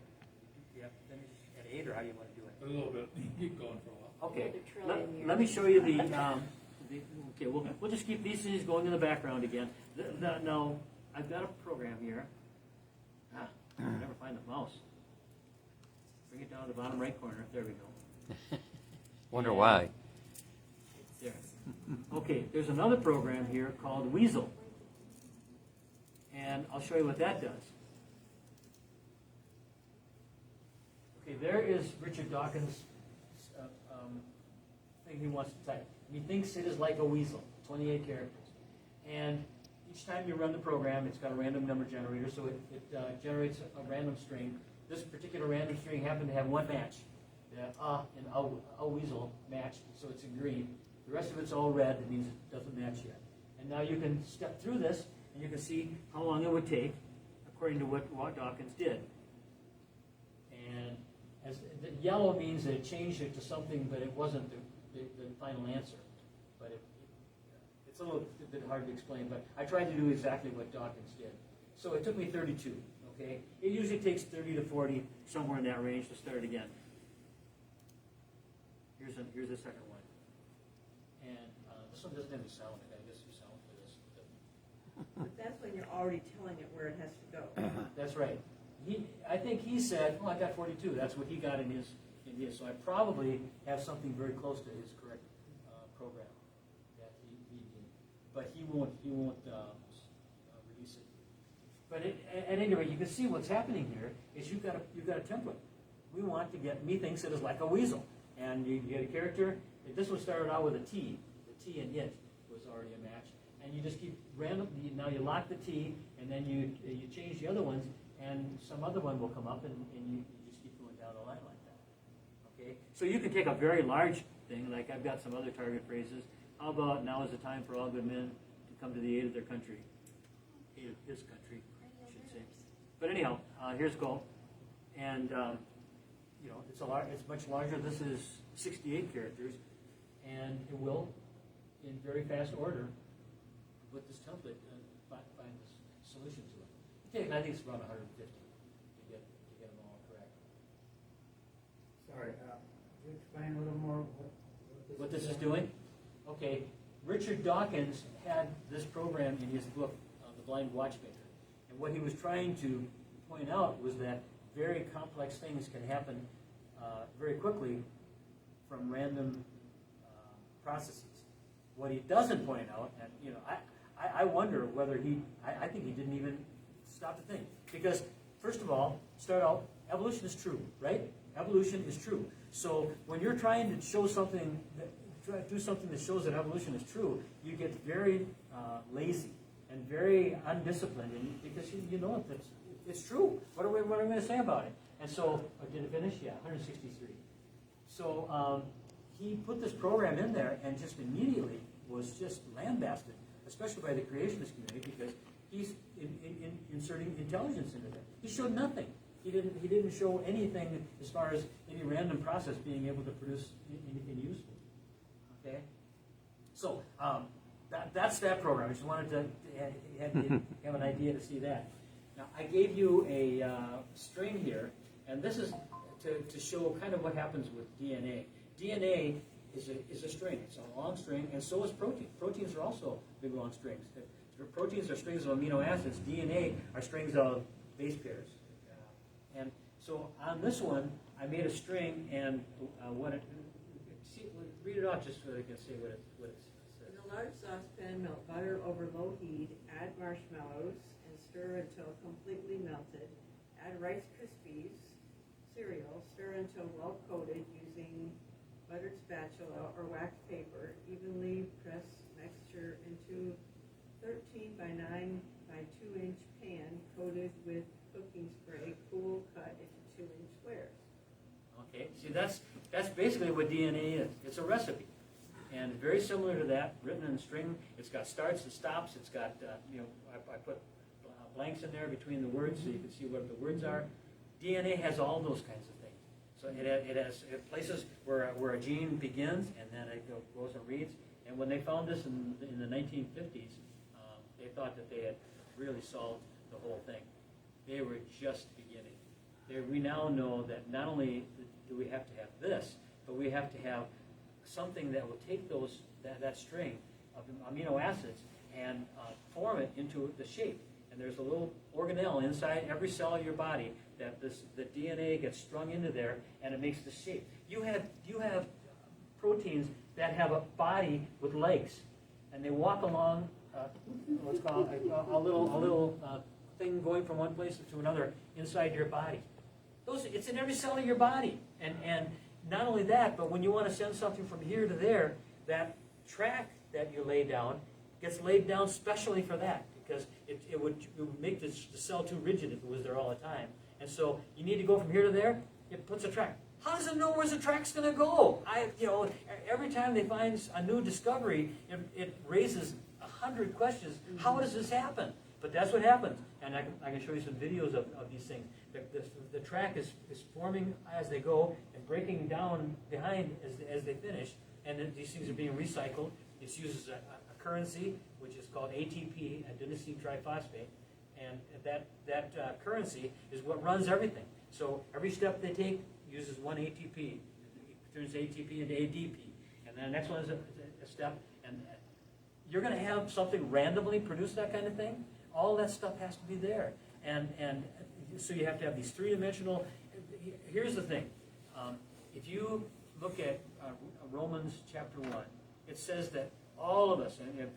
Do you have to finish at 8, or how do you want to do it? A little bit. Keep going for a while. Okay, Another trillion years. let me show you the. Okay, we'll just keep these things going in the background again. Now I've got a program here. I never find the mouse. Bring it down to the bottom right corner. There we go. Wonder why. There. Okay, there's another program here called Weasel. And I'll show you what that does. Okay, there is Richard Dawkins' thing he wants to type. He thinks it is like a weasel, 28 characters. And each time you run the program, it's got a random number generator, so it generates a random string. This particular random string happened to have one match. And a weasel matched, so it's in green. The rest of it's all red, that means it doesn't match yet. And now you can step through this, and you can see how long it would take, according to what Dawkins did. And as the yellow means that it changed it to something, but it wasn't the final answer. But it's a little bit hard to explain, but I tried to do exactly what Dawkins did. So it took me 32, okay? It usually takes 30 to 40, somewhere in that range, to start again. Here's the second one. And this one doesn't have any sound. I gotta get some sound for this. But that's when you're already telling it where it has to go. That's right. I think he said, I got 42. That's what he got in his. So I probably have something very close to his correct program that he did. But he won't release it. But at any rate, you can see what's happening here is you've got a template. we want to get methinks it is like a weasel. And you get a character. This one started out with a T. The T and it was already a match. And you just keep now you lock the T, and then you change the other ones, and some other one will come up, and you just keep going down the line like that. Okay? So you can take a very large thing, like I've got some other target phrases. How about now is the time for all good men to come to the aid of their country? Aid of his country, I should say. But anyhow, here's go. And it's much larger. This is 68 characters, and it will, in very fast order, with this template, find this solution to it. I think it's around 150 to get them all correct. Sorry, could you explain a little more What this is doing? Okay, Richard Dawkins had this program in his book, The Blind Watchmaker, and what he was trying to point out was that very complex things can happen very quickly from random processes. What he doesn't point out, and I wonder whether I think he didn't even stop to think. Because, first of all, start out, evolution is true, right? Evolution is true. So when you're trying to show something, do something that shows that evolution is true, you get very lazy and very undisciplined, because you know it's true. What are we going to say about it? And so, did it finish? Yeah, 163. So he put this program in there and just immediately was just lambasted, especially by the creationist community, because he's inserting intelligence into it. He showed nothing. He didn't show anything as far as any random process being able to produce anything useful. Okay, so that's that program. I just wanted to have an idea to see that. Now I gave you a string here, and this is to show kind of what happens with DNA. DNA is a string. It's a long string, and so is protein. Proteins are also big long strings. Proteins are strings of amino acids. DNA are strings of base pairs. And so on this one, I made a string, and read it out just so I can say what it says. In a large saucepan, melt butter over low heat, add marshmallows, and stir until completely melted. Add Rice Krispies cereal, stir until well coated using buttered spatula or wax paper. Evenly press mixture into 13 by 9 by 2 inch pan coated with cooking spray. Cool, cut into 2 inch squares. Okay, see that's basically what DNA is. It's a recipe, and very similar to that, written in string. It's got starts and stops. It's got I put blanks in there between the words so you can see what the words are. DNA has all those kinds of things. So it has places where a gene begins, and then it goes and reads. And when they found this in the 1950s, they thought that they had really solved the whole thing. They were just beginning. We now know that not only do we have to have this, but we have to have something that will take that string of amino acids and form it into the shape. And there's a little organelle inside every cell of your body that the DNA gets strung into there, and it makes the shape. You have proteins that have a body with legs, and they walk along what's called a little thing going from one place to another inside your body. It's in every cell of your body, and not only that, but when you want to send something from here to there, that track that you lay down gets laid down specially for that, because it would make the cell too rigid if it was there all the time. And so you need to go from here to there. It puts a track. How does it know where the track's going to go? Every time they find a new discovery, it raises 100 questions. How does this happen? But that's what happens. And I can show you some videos of these things. The track is forming as they go and breaking down behind as they finish. And then these things are being recycled. It uses a currency, which is called ATP, adenosine triphosphate. And that currency is what runs everything. So every step they take uses one ATP. It turns ATP into ADP. And then the next one is a step. And you're going to have something randomly produce that kind of thing. All that stuff has to be there. And so you have to have these three-dimensional. Here's the thing. If you look at Romans chapter 1, it says that all of us, in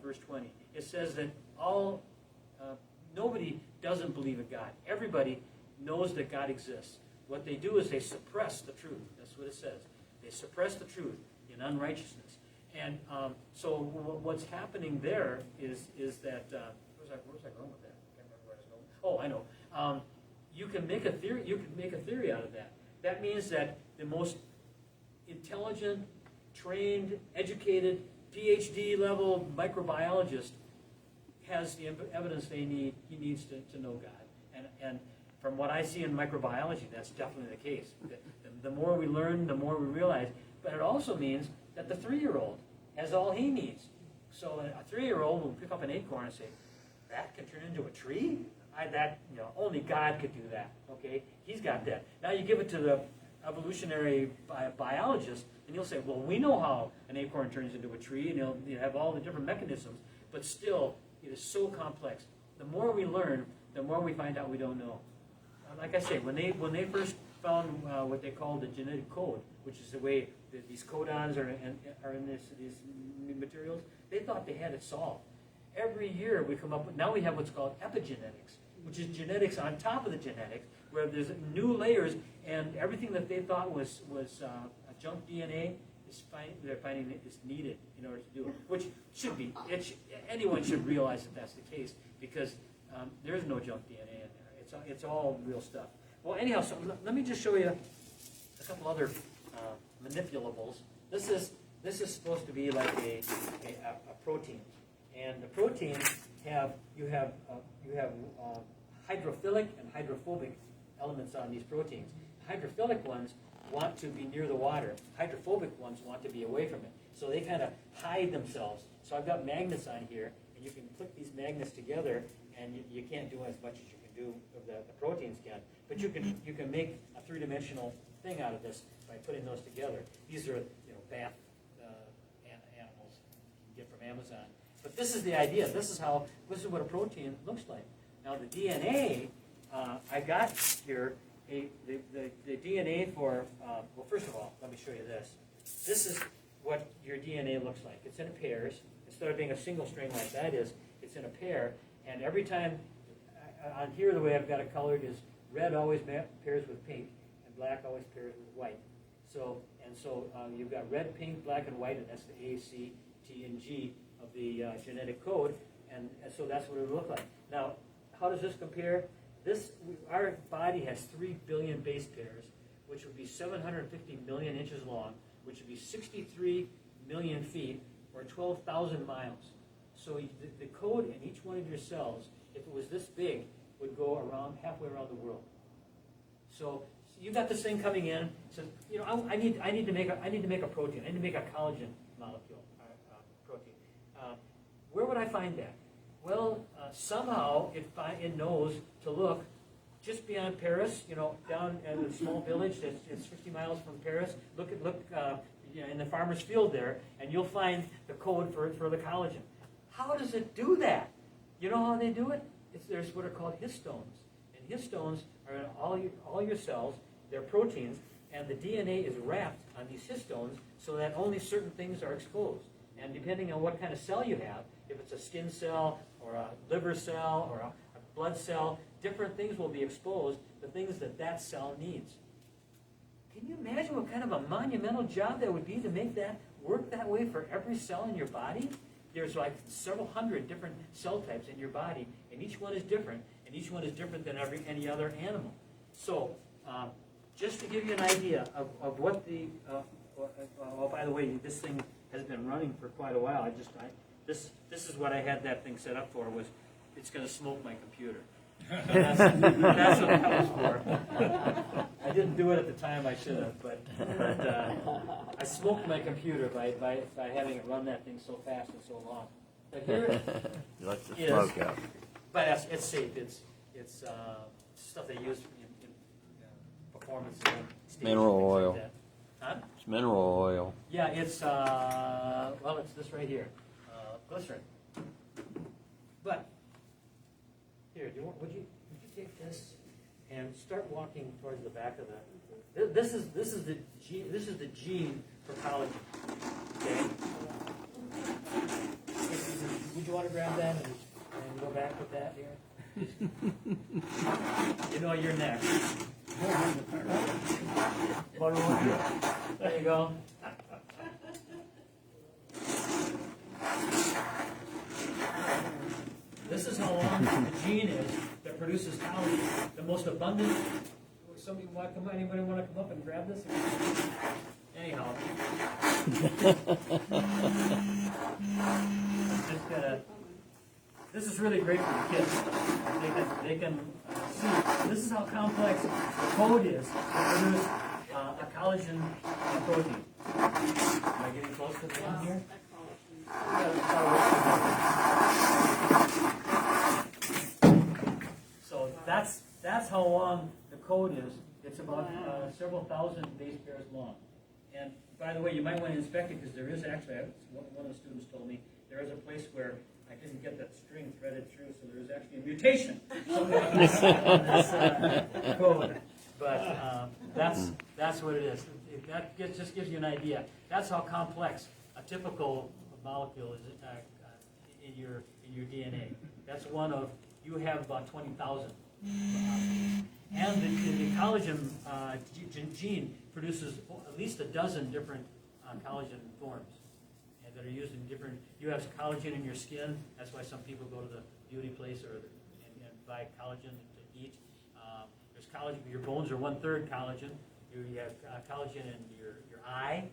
verse 20, it says that nobody doesn't believe in God. Everybody knows that God exists. what they do is they suppress the truth. That's what it says. They suppress the truth in unrighteousness. And so what's happening there is that where's I going with that? I can't remember where I was going. Oh, I know. You can make a theory. You can make a theory out of that. That means that the most intelligent, trained, educated, PhD level microbiologist has the evidence they need. He needs to know God. And from what I see in microbiology, that's definitely the case. The more we learn, the more we realize. But it also means that the 3-year-old has all he needs. So a 3-year-old will pick up an acorn and say, "That can turn into a tree? Only God could do that." Okay, he's got that. Now you give it to the evolutionary biologist, and he'll say, "Well, we know how an acorn turns into a tree, and he'll have all the different mechanisms, but still, it is so complex. The more we learn, the more we find out we don't know." Like I say, when they first found what they call the genetic code, which is the way that these codons are in these materials, they thought they had it solved. Every year we come up with, now we have what's called epigenetics, which is genetics on top of the genetics, where there's new layers, and everything that they thought was a junk DNA, they're finding it is needed in order to do it, which should be, anyone should realize that that's the case, because there is no junk DNA in there. It's all real stuff. Well, anyhow, so let me just show you a couple other manipulables. This is supposed to be like a protein, and the proteins have hydrophilic and hydrophobic elements on these proteins. Hydrophilic ones want to be near the water. Hydrophobic ones want to be away from it. So they kind of hide themselves. So I've got magnets on here, and you can click these magnets together, and you can't do as much as you can do, the proteins can. But you can make a three-dimensional thing out of this by putting those together. These are bath animals you can get from Amazon. But this is the idea. This is what a protein looks like. Now the DNA, I got here the DNA for. Well, first of all, let me show you this. This is what your DNA looks like. It's in pairs. Instead of being a single string like that is, it's in a pair. And every time on here, the way I've got it colored is red always pairs with pink, and black always pairs with white. So you've got red, pink, black, and white, and that's the A, C, T, and G of the genetic code, and so that's what it would look like. Now, how does this compare? Our body has 3 billion base pairs, which would be 750 million inches long, which would be 63 million feet, or 12,000 miles. So the code in each one of your cells, if it was this big, would go halfway around the world. So you got this thing coming in. So I need to make a protein. I need to make a collagen molecule protein. Where would I find that? Well, somehow it knows to look just beyond Paris. Down in a small village that's 50 miles from Paris. Look in the farmer's field there, and you'll find the code for the collagen. How does it do that? You know how they do it? There's what are called histones, and histones are in all your cells. They're proteins, and the DNA is wrapped on these histones so that only certain things are exposed. And depending on what kind of cell you have, if it's a skin cell or a liver cell or a blood cell, different things will be exposed, the things that cell needs. Can you imagine what kind of a monumental job that would be to make that work that way for every cell in your body? There's like several hundred different cell types in your body, and each one is different, and each one is different than any other animal. So, just to give you an idea of what by the way, this thing has been running for quite a while. This is what I had that thing set up for. It's going to smoke my computer. That's what that was for. I didn't do it at the time. I should have, but I smoked my computer by having it run that thing so fast and so long. But here You let the smoke out. But it's safe. It's stuff they use in performance. Mineral oil. Like that. Huh? It's mineral oil. Yeah, it's this right here, glycerin. But here, would you take this and start walking towards the back of the? This is the gene for collagen. Okay. Would you want to grab that and go back with that here? You're next. One more. There you go. This is how long the gene is that produces collagen. The most abundant. Somebody want to come? Anybody want to come up and grab this? Anyhow. This is really great for the kids. They can see. This is how complex the code is to produce a collagen protein. Am I getting close to the end here? So that's how long the code is. It's about several thousand base pairs long. And by the way, you might want to inspect it because there is actually, one of the students told me, there is a place where I didn't get that string threaded through, so there is actually a mutation on this code. But that's what it is. That just gives you an idea. That's how complex a typical molecule is in your DNA. That's one of, you have about 20,000. And the collagen gene produces at least a dozen different collagen forms that are used in different. You have collagen in your skin. That's why some people go to the beauty place and buy collagen to eat. There's collagen. Your bones are 1/3 collagen. You have collagen in your eye.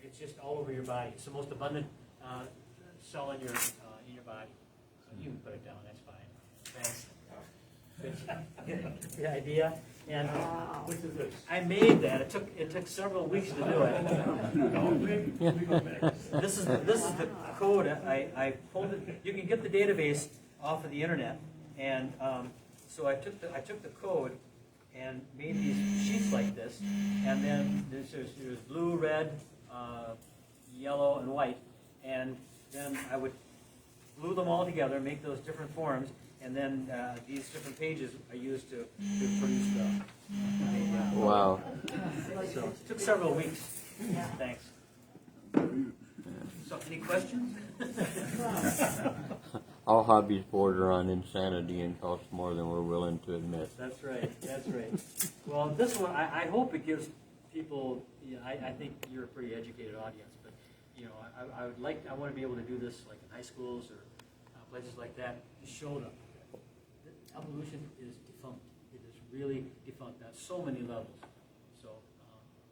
It's just all over your body. It's the most abundant cell in your body. So you can put it down. That's fine. Thanks. Good idea. And I made that. It took several weeks to do it. This is the code. I pulled it. You can get the database off of the internet, and so I took the code and made these sheets like this, and then there's blue, red, yellow, and white, and then I would glue them all together, make those different forms. And then these different pages are used to produce the. Wow. So it took several weeks. Thanks. So any questions? All hobbies border on insanity and cost more than we're willing to admit. That's right. That's right. Well, this one I hope it gives people. I think you're a pretty educated audience, but I want to be able to do this like in high schools or places like that to show them. Evolution is defunct. It is really defunct on so many levels. So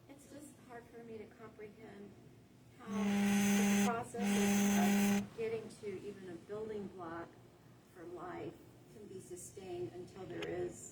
it's just hard for me to comprehend how the process of getting to even a building block for life can be sustained until there is